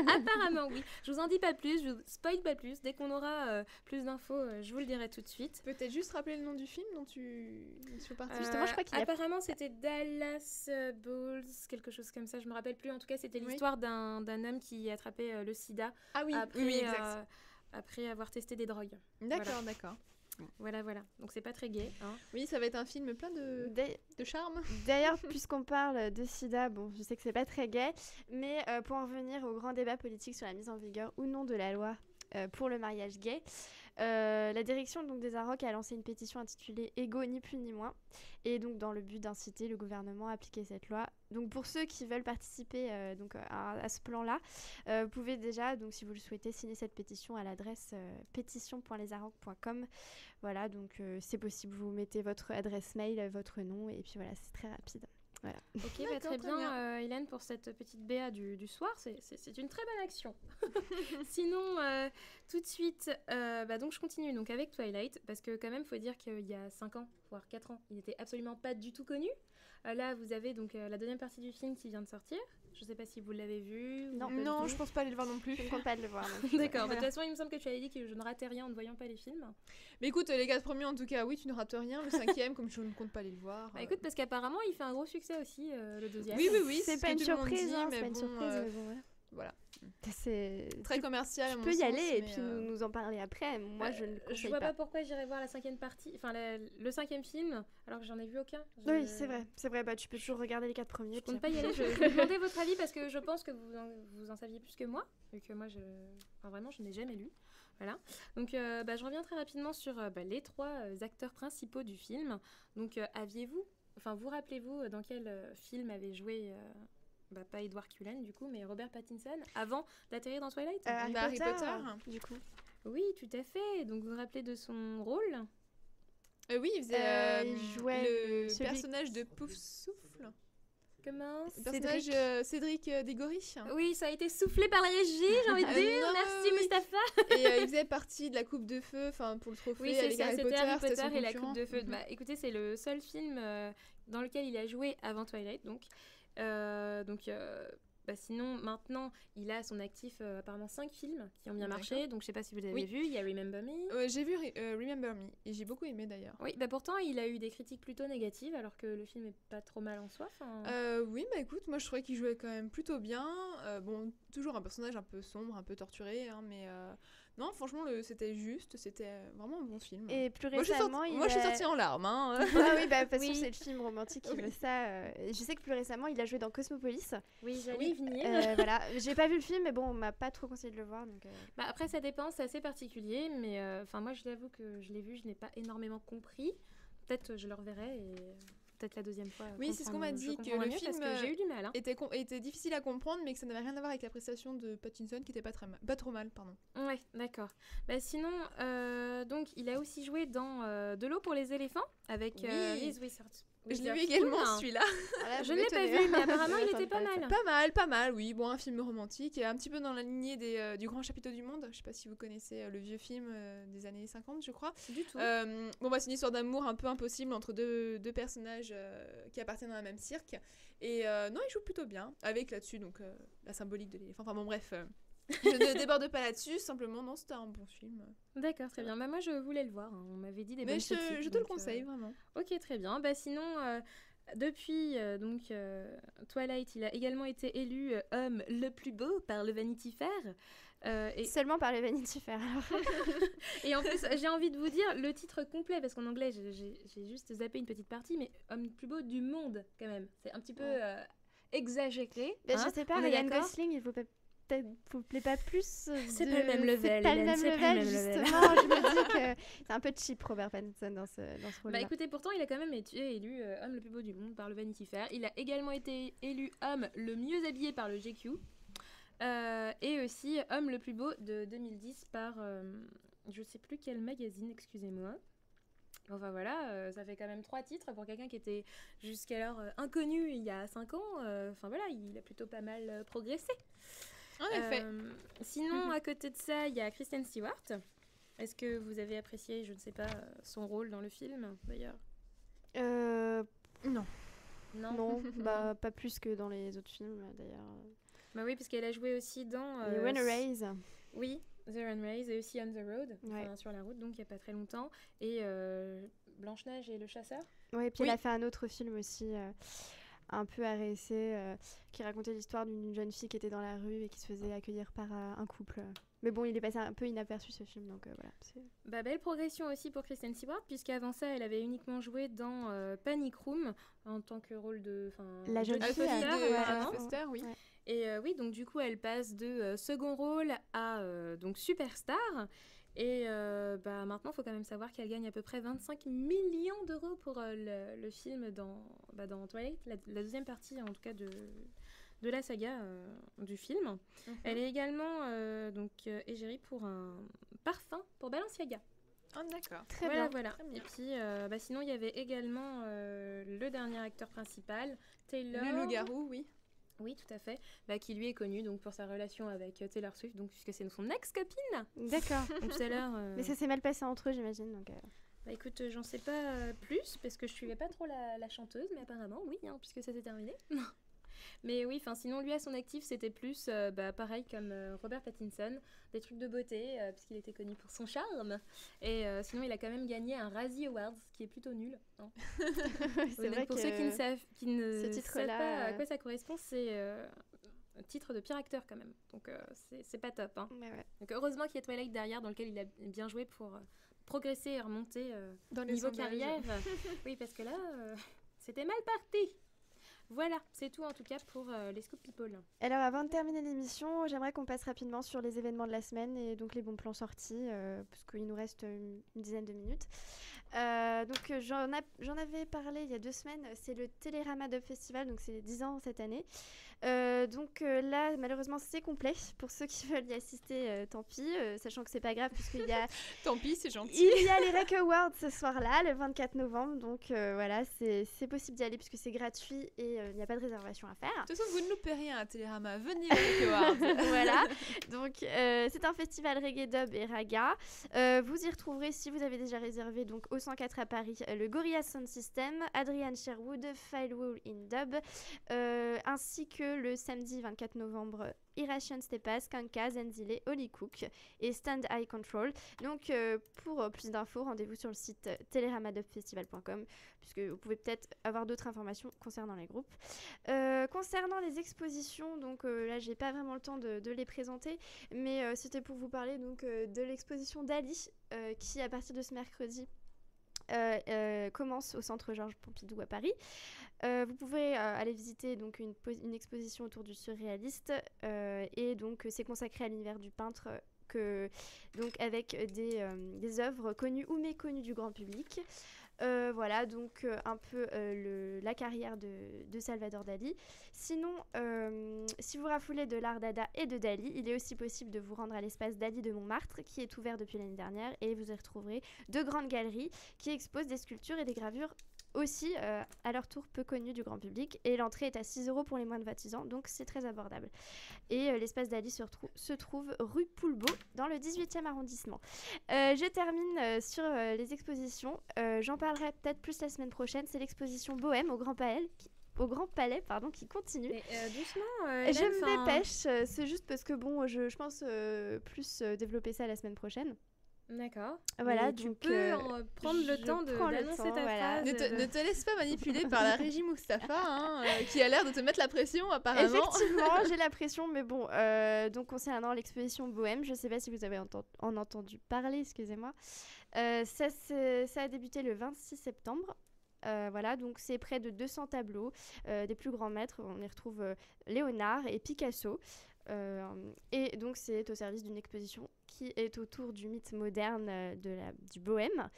A: Apparemment, oui. Je vous en dis pas plus, je vous spoil pas plus. Dès qu'on aura plus d'infos, je vous le dirai tout de suite.
B: Peut-être juste rappeler le nom du film dont tu fais partie.
C: Justement, je crois qu'il
A: apparemment, c'était Dallas Bulls, quelque chose comme ça. Je me rappelle plus. En tout cas, c'était l'histoire d'un homme qui attrapait le sida.
B: Ah oui, exact.
A: Après avoir testé des drogues.
B: D'accord.
A: Voilà. Donc c'est pas très gai. Hein.
B: Oui, ça va être un film plein de charme.
C: D'ailleurs, puisqu'on parle de sida, bon, je sais que c'est pas très gai, mais pour en revenir au grand débat politique sur la mise en vigueur ou non de la loi pour le mariage gay, la direction donc, des Arocs a lancé une pétition intitulée « Égaux, ni plus ni moins », et donc dans le but d'inciter le gouvernement à appliquer cette loi. Donc pour ceux qui veulent participer à ce plan-là, vous pouvez déjà, donc, si vous le souhaitez, signer cette pétition à l'adresse pétition.lesarocs.com. Voilà, donc c'est possible, vous mettez votre adresse mail, votre nom, et puis voilà, c'est très rapide. Voilà.
A: Ok, très bien. Hélène, pour cette petite BA du soir, c'est une très bonne action. Sinon, tout de suite, donc je continue donc avec Twilight, parce que quand même, il faut dire qu'il y a 5 ans, voire 4 ans, il n'était absolument pas du tout connu. Là, vous avez donc la deuxième partie du film qui vient de sortir. Je ne sais pas si vous l'avez vu.
B: Non, je pense pas aller le voir non plus.
C: Je ne compte pas le voir.
A: D'accord, de toute façon, il me semble que tu avais dit que je ne ratais rien en ne voyant pas les films.
B: Mais écoute, les 4 premiers, en tout cas, oui, tu ne rates rien. Le 5e, comme je ne compte pas aller le voir.
A: Écoute, parce qu'apparemment, il fait un gros succès aussi, le 2e.
B: Oui,
C: c'est pas une surprise,
B: mais
C: c'est pas une surprise, mais bon,
B: voilà.
C: C'est
B: très commercial.
C: Tu peux y aller et puis nous en parler après. Moi, je ne conseille
A: je vois pas pourquoi j'irais voir la 5e partie, enfin le 5e film, alors que j'en ai vu aucun.
C: Oui, c'est vrai. Bah, tu peux toujours regarder les 4 premiers.
A: Je compte pas y aller. Je vais demander votre avis parce que je pense que vous en saviez plus que moi, vu que moi, vraiment, je n'ai jamais lu. Voilà. Donc, je reviens très rapidement sur les 3 acteurs principaux du film. Donc, vous rappelez-vous dans quel film avait joué pas Edward Cullen du coup, mais Robert Pattinson avant d'atterrir dans Twilight.
C: Harry Potter, du coup.
A: Oui, tout à fait. Donc vous vous rappelez de son rôle?
B: Oui, il jouait le personnage de Poufsouffle.
A: Comment?
B: Le personnage Cédric Diggory.
A: Oui, ça a été soufflé par la régie, j'ai envie de dire. Merci Mustapha.
B: Et il faisait partie de la Coupe de Feu, pour le trophée.
A: Oui, c'est ça, c'était Harry Potter et la
B: concurrent.
A: Coupe de Feu. Écoutez, c'est le seul film dans lequel il a joué avant Twilight, donc sinon, maintenant, il a à son actif apparemment 5 films qui ont bien marché.
B: D'accord.
A: Donc, je sais pas si vous avez
B: Oui.
A: vu. Il y a Remember Me.
B: J'ai vu Remember Me et j'ai beaucoup aimé d'ailleurs.
A: Oui, pourtant, il a eu des critiques plutôt négatives, alors que le film est pas trop mal en soi.
B: Oui, écoute, moi je trouvais qu'il jouait quand même plutôt bien. Bon, toujours un personnage un peu sombre, un peu torturé, hein, mais non, franchement, c'était juste, c'était vraiment un bon film.
C: Et plus
B: Moi,
C: récemment,
B: je suis sortie en larmes. Hein.
C: Ah oui, parce que
A: Oui.
C: c'est le film romantique qui
B: Oui.
C: veut ça. Je sais que plus récemment, il a joué dans Cosmopolis.
A: Oui, j'allais y venir.
C: Voilà, j'ai pas vu le film, mais bon, on m'a pas trop conseillé de le voir. Donc,
A: Après, ça dépend, c'est assez particulier, mais moi, je l'avoue que je l'ai vu, je n'ai pas énormément compris. Peut-être je le reverrai et peut-être la deuxième fois.
B: Oui, c'est ce qu'on m'a dit, que le film
A: parce que j'ai eu du mal. Hein.
B: était difficile à comprendre, mais que ça n'avait rien à voir avec la prestation de Pattinson, qui était pas trop mal, pardon.
A: Ouais, d'accord. Sinon, donc, il a aussi joué dans De l'eau pour les éléphants avec
B: Oui.
A: Reese Witherspoon.
B: Je l'ai vu également, celui-là.
A: Je ne l'ai pas vu, mais apparemment, il était pas mal.
B: Pas mal, oui. Bon, un film romantique, un petit peu dans la lignée du Grand Chapiteau du Monde. Je sais pas si vous connaissez le vieux film des années 50, je crois.
A: Du tout.
B: C'est une histoire d'amour un peu impossible entre deux personnages qui appartiennent à un même cirque. Et non, il joue plutôt bien, avec là-dessus donc la symbolique de l'éléphant. Enfin bon, bref, je ne déborde pas là-dessus, simplement, non, c'était un bon film.
A: D'accord, très bien. Moi, je voulais le voir. Hein. On m'avait dit des bonnes
B: Mais
A: critiques.
B: je te le
A: donc,
B: conseille, vraiment.
A: Ok, très bien. Sinon, depuis Twilight, il a également été élu homme le plus beau par le Vanity Fair. Et
C: seulement par le Vanity Fair. Alors.
A: Et en plus, j'ai envie de vous dire le titre complet, parce qu'en anglais, j'ai juste zappé une petite partie, mais homme le plus beau du monde, quand même. C'est un petit peu exagéré.
C: Je sais pas,
A: on est
C: Ryan
A: d'accord.
C: Gosling, il vous plaît pas plus.
A: C'est pas le même level,
C: C'est pas le
A: Hélène,
C: même
A: c'est pas
C: level,
A: le même level.
C: justement. Je me dis que c'est un peu cheap, Robert Pattinson, dans ce rôle-là.
A: Écoutez, pourtant, il a quand même été élu homme le plus beau du monde par le Vanity Fair. Il a également été élu homme le mieux habillé par le GQ. Et aussi homme le plus beau de 2010 par je sais plus quel magazine, excusez-moi. Enfin voilà, ça fait quand même 3 titres pour quelqu'un qui était jusqu'alors inconnu il y a 5 ans. Enfin voilà, il a plutôt pas mal progressé.
B: En effet.
A: Sinon, à côté de ça, il y a Kristen Stewart. Est-ce que vous avez apprécié, je ne sais pas, son rôle dans le film d'ailleurs?
C: Non.
A: Non.
C: Non, pas plus que dans les autres films d'ailleurs.
A: Oui, parce qu'elle a joué aussi dans
C: Runaways.
A: Oui, The Runaways et aussi On the Road,
C: Ouais.
A: sur la route, donc il n'y a pas très longtemps. Et Blanche-Neige et le chasseur.
C: Ouais, et puis elle a fait un autre film aussi, un peu à réessayer, qui racontait l'histoire d'une jeune fille qui était dans la rue et qui se faisait accueillir par un couple. Mais bon, il est passé un peu inaperçu ce film, donc voilà.
A: Belle progression aussi pour Kristen Stewart, puisqu'avant ça, elle avait uniquement joué dans Panic Room en tant que rôle de...
C: La jeune fille
A: apparemment.
B: Foster, oui.
C: Ouais.
A: Et oui, donc du coup, elle passe de second rôle à donc superstar. Et maintenant, il faut quand même savoir qu'elle gagne à peu près 25 millions d'euros pour le film dans Twilight, la deuxième partie en tout cas de la saga du film. Elle est également égérie pour un parfum pour Balenciaga.
B: Ah, d'accord.
C: Très bien.
A: Voilà.
B: Très bien.
A: Et puis, sinon, il y avait également le dernier acteur principal, Taylor.
B: Le loup-garou, oui.
A: Oui, tout à fait. Qui lui est connu donc, pour sa relation avec Taylor Swift, donc, puisque c'est son ex-copine.
C: D'accord.
A: Donc tout à l'heure...
C: Mais ça s'est mal passé entre eux, j'imagine. Donc,
A: écoute, j'en sais pas plus, parce que je suivais pas trop la chanteuse, mais apparemment, oui, puisque ça s'est terminé. Mais oui, sinon, lui, à son actif, c'était plus, pareil, comme Robert Pattinson, des trucs de beauté, puisqu'il était connu pour son charme. Et sinon, il a quand même gagné un Razzie Awards, ce qui est plutôt nul. Hein.
C: c'est vrai
A: pour
C: que
A: ceux qui ne savent
C: titre-là,
A: pas à quoi ça correspond, c'est un titre de pire acteur, quand même. Donc, c'est pas top. Hein.
C: Ouais.
A: Donc, heureusement qu'il y a Twilight derrière, dans lequel il a bien joué pour progresser et remonter
B: Dans les
A: niveau
B: sondages.
A: carrière. Oui, parce que là, c'était mal parti. Voilà, c'est tout en tout cas pour les Scoop People.
C: Alors avant de terminer l'émission, j'aimerais qu'on passe rapidement sur les événements de la semaine et donc les bons plans sortis, parce qu'il nous reste une dizaine de minutes. Donc j'en avais parlé il y a 2 semaines, c'est le Télérama Dub Festival, donc c'est les 10 ans cette année. Là, malheureusement, c'est complet. Pour ceux qui veulent y assister, tant pis, sachant que c'est pas grave puisqu'il y a...
B: Tant pis, c'est gentil.
C: Il y a les Rec Awards ce soir-là, le 24 novembre, donc voilà, c'est possible d'y aller puisque c'est gratuit et il n'y a pas de réservation à faire.
B: De toute façon, vous ne loupez rien à Télérama. Venez au Rec Awards.
C: Voilà, donc c'est un festival reggae dub et raga. Vous y retrouverez, si vous avez déjà réservé, donc au 104 à Paris, le Gorilla Sound System, Adrian Sherwood, Filewall in Dub, ainsi que le samedi 24 novembre, Iration Stepas, Kanka, Zenzile, Holly Cook et Stand Eye Control. Donc pour plus d'infos, rendez-vous sur le site teleramadopfestival.com puisque vous pouvez peut-être avoir d'autres informations concernant les groupes. Concernant les expositions, donc là j'ai pas vraiment le temps de les présenter, mais c'était pour vous parler donc de l'exposition d'Ali qui à partir de ce mercredi commence au centre Georges Pompidou à Paris. Vous pouvez aller visiter donc une exposition autour du surréaliste et donc c'est consacré à l'univers du peintre donc avec des œuvres connues ou méconnues du grand public. Voilà donc un peu la carrière de Salvador Dali. Sinon, si vous raffolez de l'art Dada et de Dali, il est aussi possible de vous rendre à l'espace Dali de Montmartre qui est ouvert depuis l'année dernière et vous y retrouverez deux grandes galeries qui exposent des sculptures et des gravures aussi à leur tour peu connues du grand public et l'entrée est à 6 € pour les moins de 26 ans donc c'est très abordable. Et l'espace Dali se trouve rue Poulbeau dans le 18e arrondissement. Je termine sur les expositions. J'en parlerai peut-être plus la semaine prochaine. C'est l'exposition Bohème au Grand Palais qui continue.
A: Mais, doucement,
C: je me dépêche, c'est juste parce que bon, je pense plus développer ça la semaine prochaine.
A: D'accord.
C: Voilà,
A: mais tu peux prendre le temps d'annoncer ta phrase.
B: Ne te laisse pas manipuler par la régie Mustapha, qui a l'air de te mettre la pression apparemment.
C: Effectivement, j'ai la pression, mais bon, donc concernant l'exposition Bohème, je ne sais pas si vous avez entendu parler, excusez-moi. Ça a débuté le 26 septembre. Voilà, donc c'est près de 200 tableaux des plus grands maîtres. On y retrouve Léonard et Picasso. Et donc c'est au service d'une exposition qui est autour du mythe moderne du bohème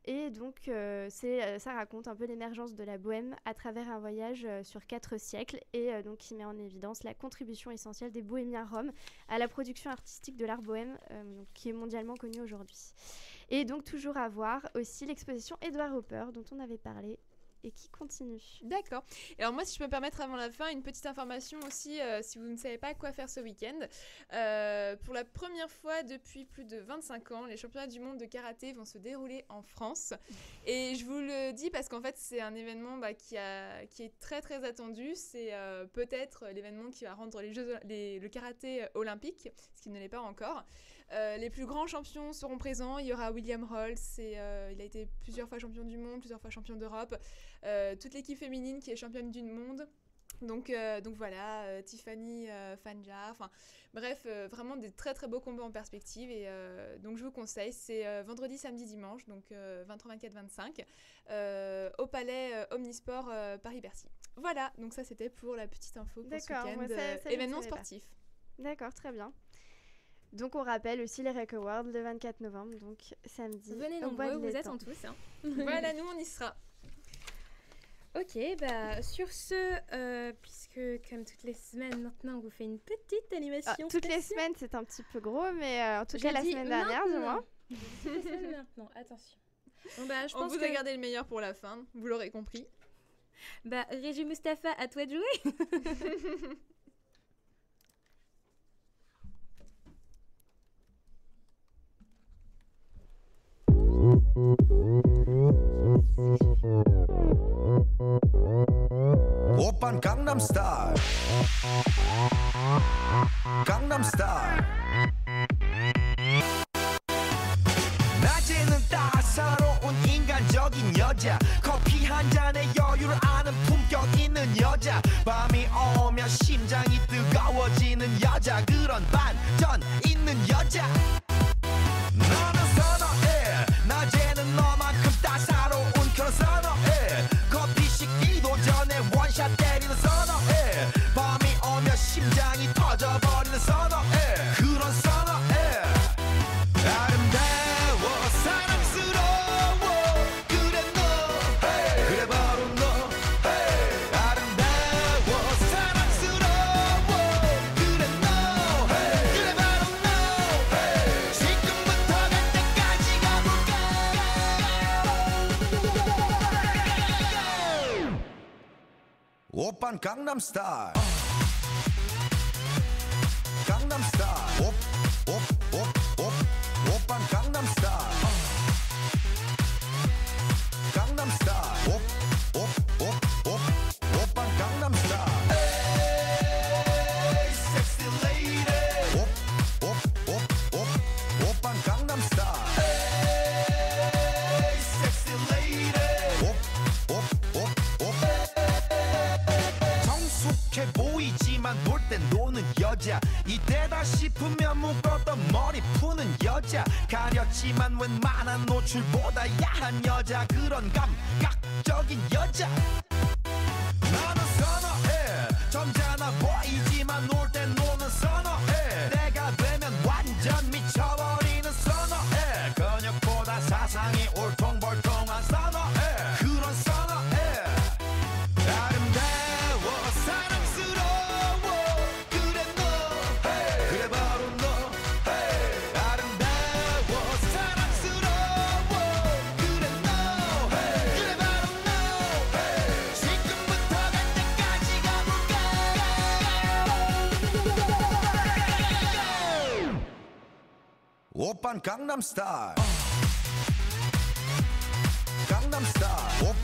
C: et donc ça raconte un peu l'émergence de la bohème à travers un voyage sur 4 siècles et donc qui met en évidence la contribution essentielle des bohémiens roms à la production artistique de l'art bohème donc, qui est mondialement connu aujourd'hui. Et donc toujours à voir aussi l'exposition Edward Hopper dont on avait parlé et qui continue.
B: D'accord. Et alors moi, si je peux me permettre avant la fin, une petite information aussi, si vous ne savez pas quoi faire ce week-end. Pour la première fois depuis plus de 25 ans, les championnats du monde de karaté vont se dérouler en France. Et je vous le dis parce qu'en fait, c'est un événement qui est très très attendu. C'est peut-être l'événement qui va rendre le karaté olympique, ce qui ne l'est pas encore. Les plus grands champions seront présents. Il y aura William Holtz, il a été plusieurs fois champion du monde, plusieurs fois champion d'Europe. Toute l'équipe féminine qui est championne du monde. Donc voilà, Tiffany Fanja, enfin bref, vraiment des très très beaux combats en perspective et donc je vous conseille, c'est vendredi, samedi, dimanche, donc 23, 24, 25 au Palais Omnisport Paris-Bercy. Voilà, donc ça c'était pour la petite info pour ce week-end, événement sportif.
C: D'accord, très bien. Donc on rappelle aussi les Rec Awards le 24 novembre, donc samedi.
A: Venez nombreux, vous êtes en tous. Hein.
B: Voilà, nous on y sera.
A: Ok, bah sur ce, puisque comme toutes les semaines maintenant, on vous fait une petite animation.
C: Toutes les semaines, c'est un petit peu gros, mais en tout cas la semaine dernière, du moins.
A: Toutes les semaines maintenant, attention. Bon, bah,
B: on vous a gardé le meilleur pour la fin, vous l'aurez compris.
A: Bah, Régie Mustapha, à toi de jouer.
H: 오빤 강남스타일 강남스타일 낮에는 따사로운 인간적인 여자 커피 한 잔에 여유를 아는 품격 있는 여자 밤이 오면 심장이 뜨거워지는 여자 그런 반전 있는 여자 너는 선호해 낮에는 너만큼 따사로운 그런 선호해 커피 식기도 전에 원샷 때리는 선호해 밤이 오면 심장이 터져버리는 선호해 그런 선호해 아름다워 사랑스러워 그래 너 hey. 그래 바로 너 hey. 아름다워 사랑스러워 그래 너 hey. 그래 바로 너 hey. 지금부터 갈 때까지 가볼까 오빤 강남스타일 강남스타일 오빤 강남스타일 강남스타일 오빤 강남스타일 여자 가렸지만 웬만한 노출보다 야한 여자 그런 감각적인 여자 나는 선어해 점잖아 보이지만 놀 땐 노는 선어해 내가 되면 완전 미쳐버리는 선어해 근육보다 사상이 울퉁불퉁한 선어해 그런 선어해 아름다워 사랑스러워 그래 너 그래 바로 너 아름다워 사랑스러워 그래 너 그래 바로 너 지금부터 갈 때까지 가볼까 오빤 강남스타일 강남스타일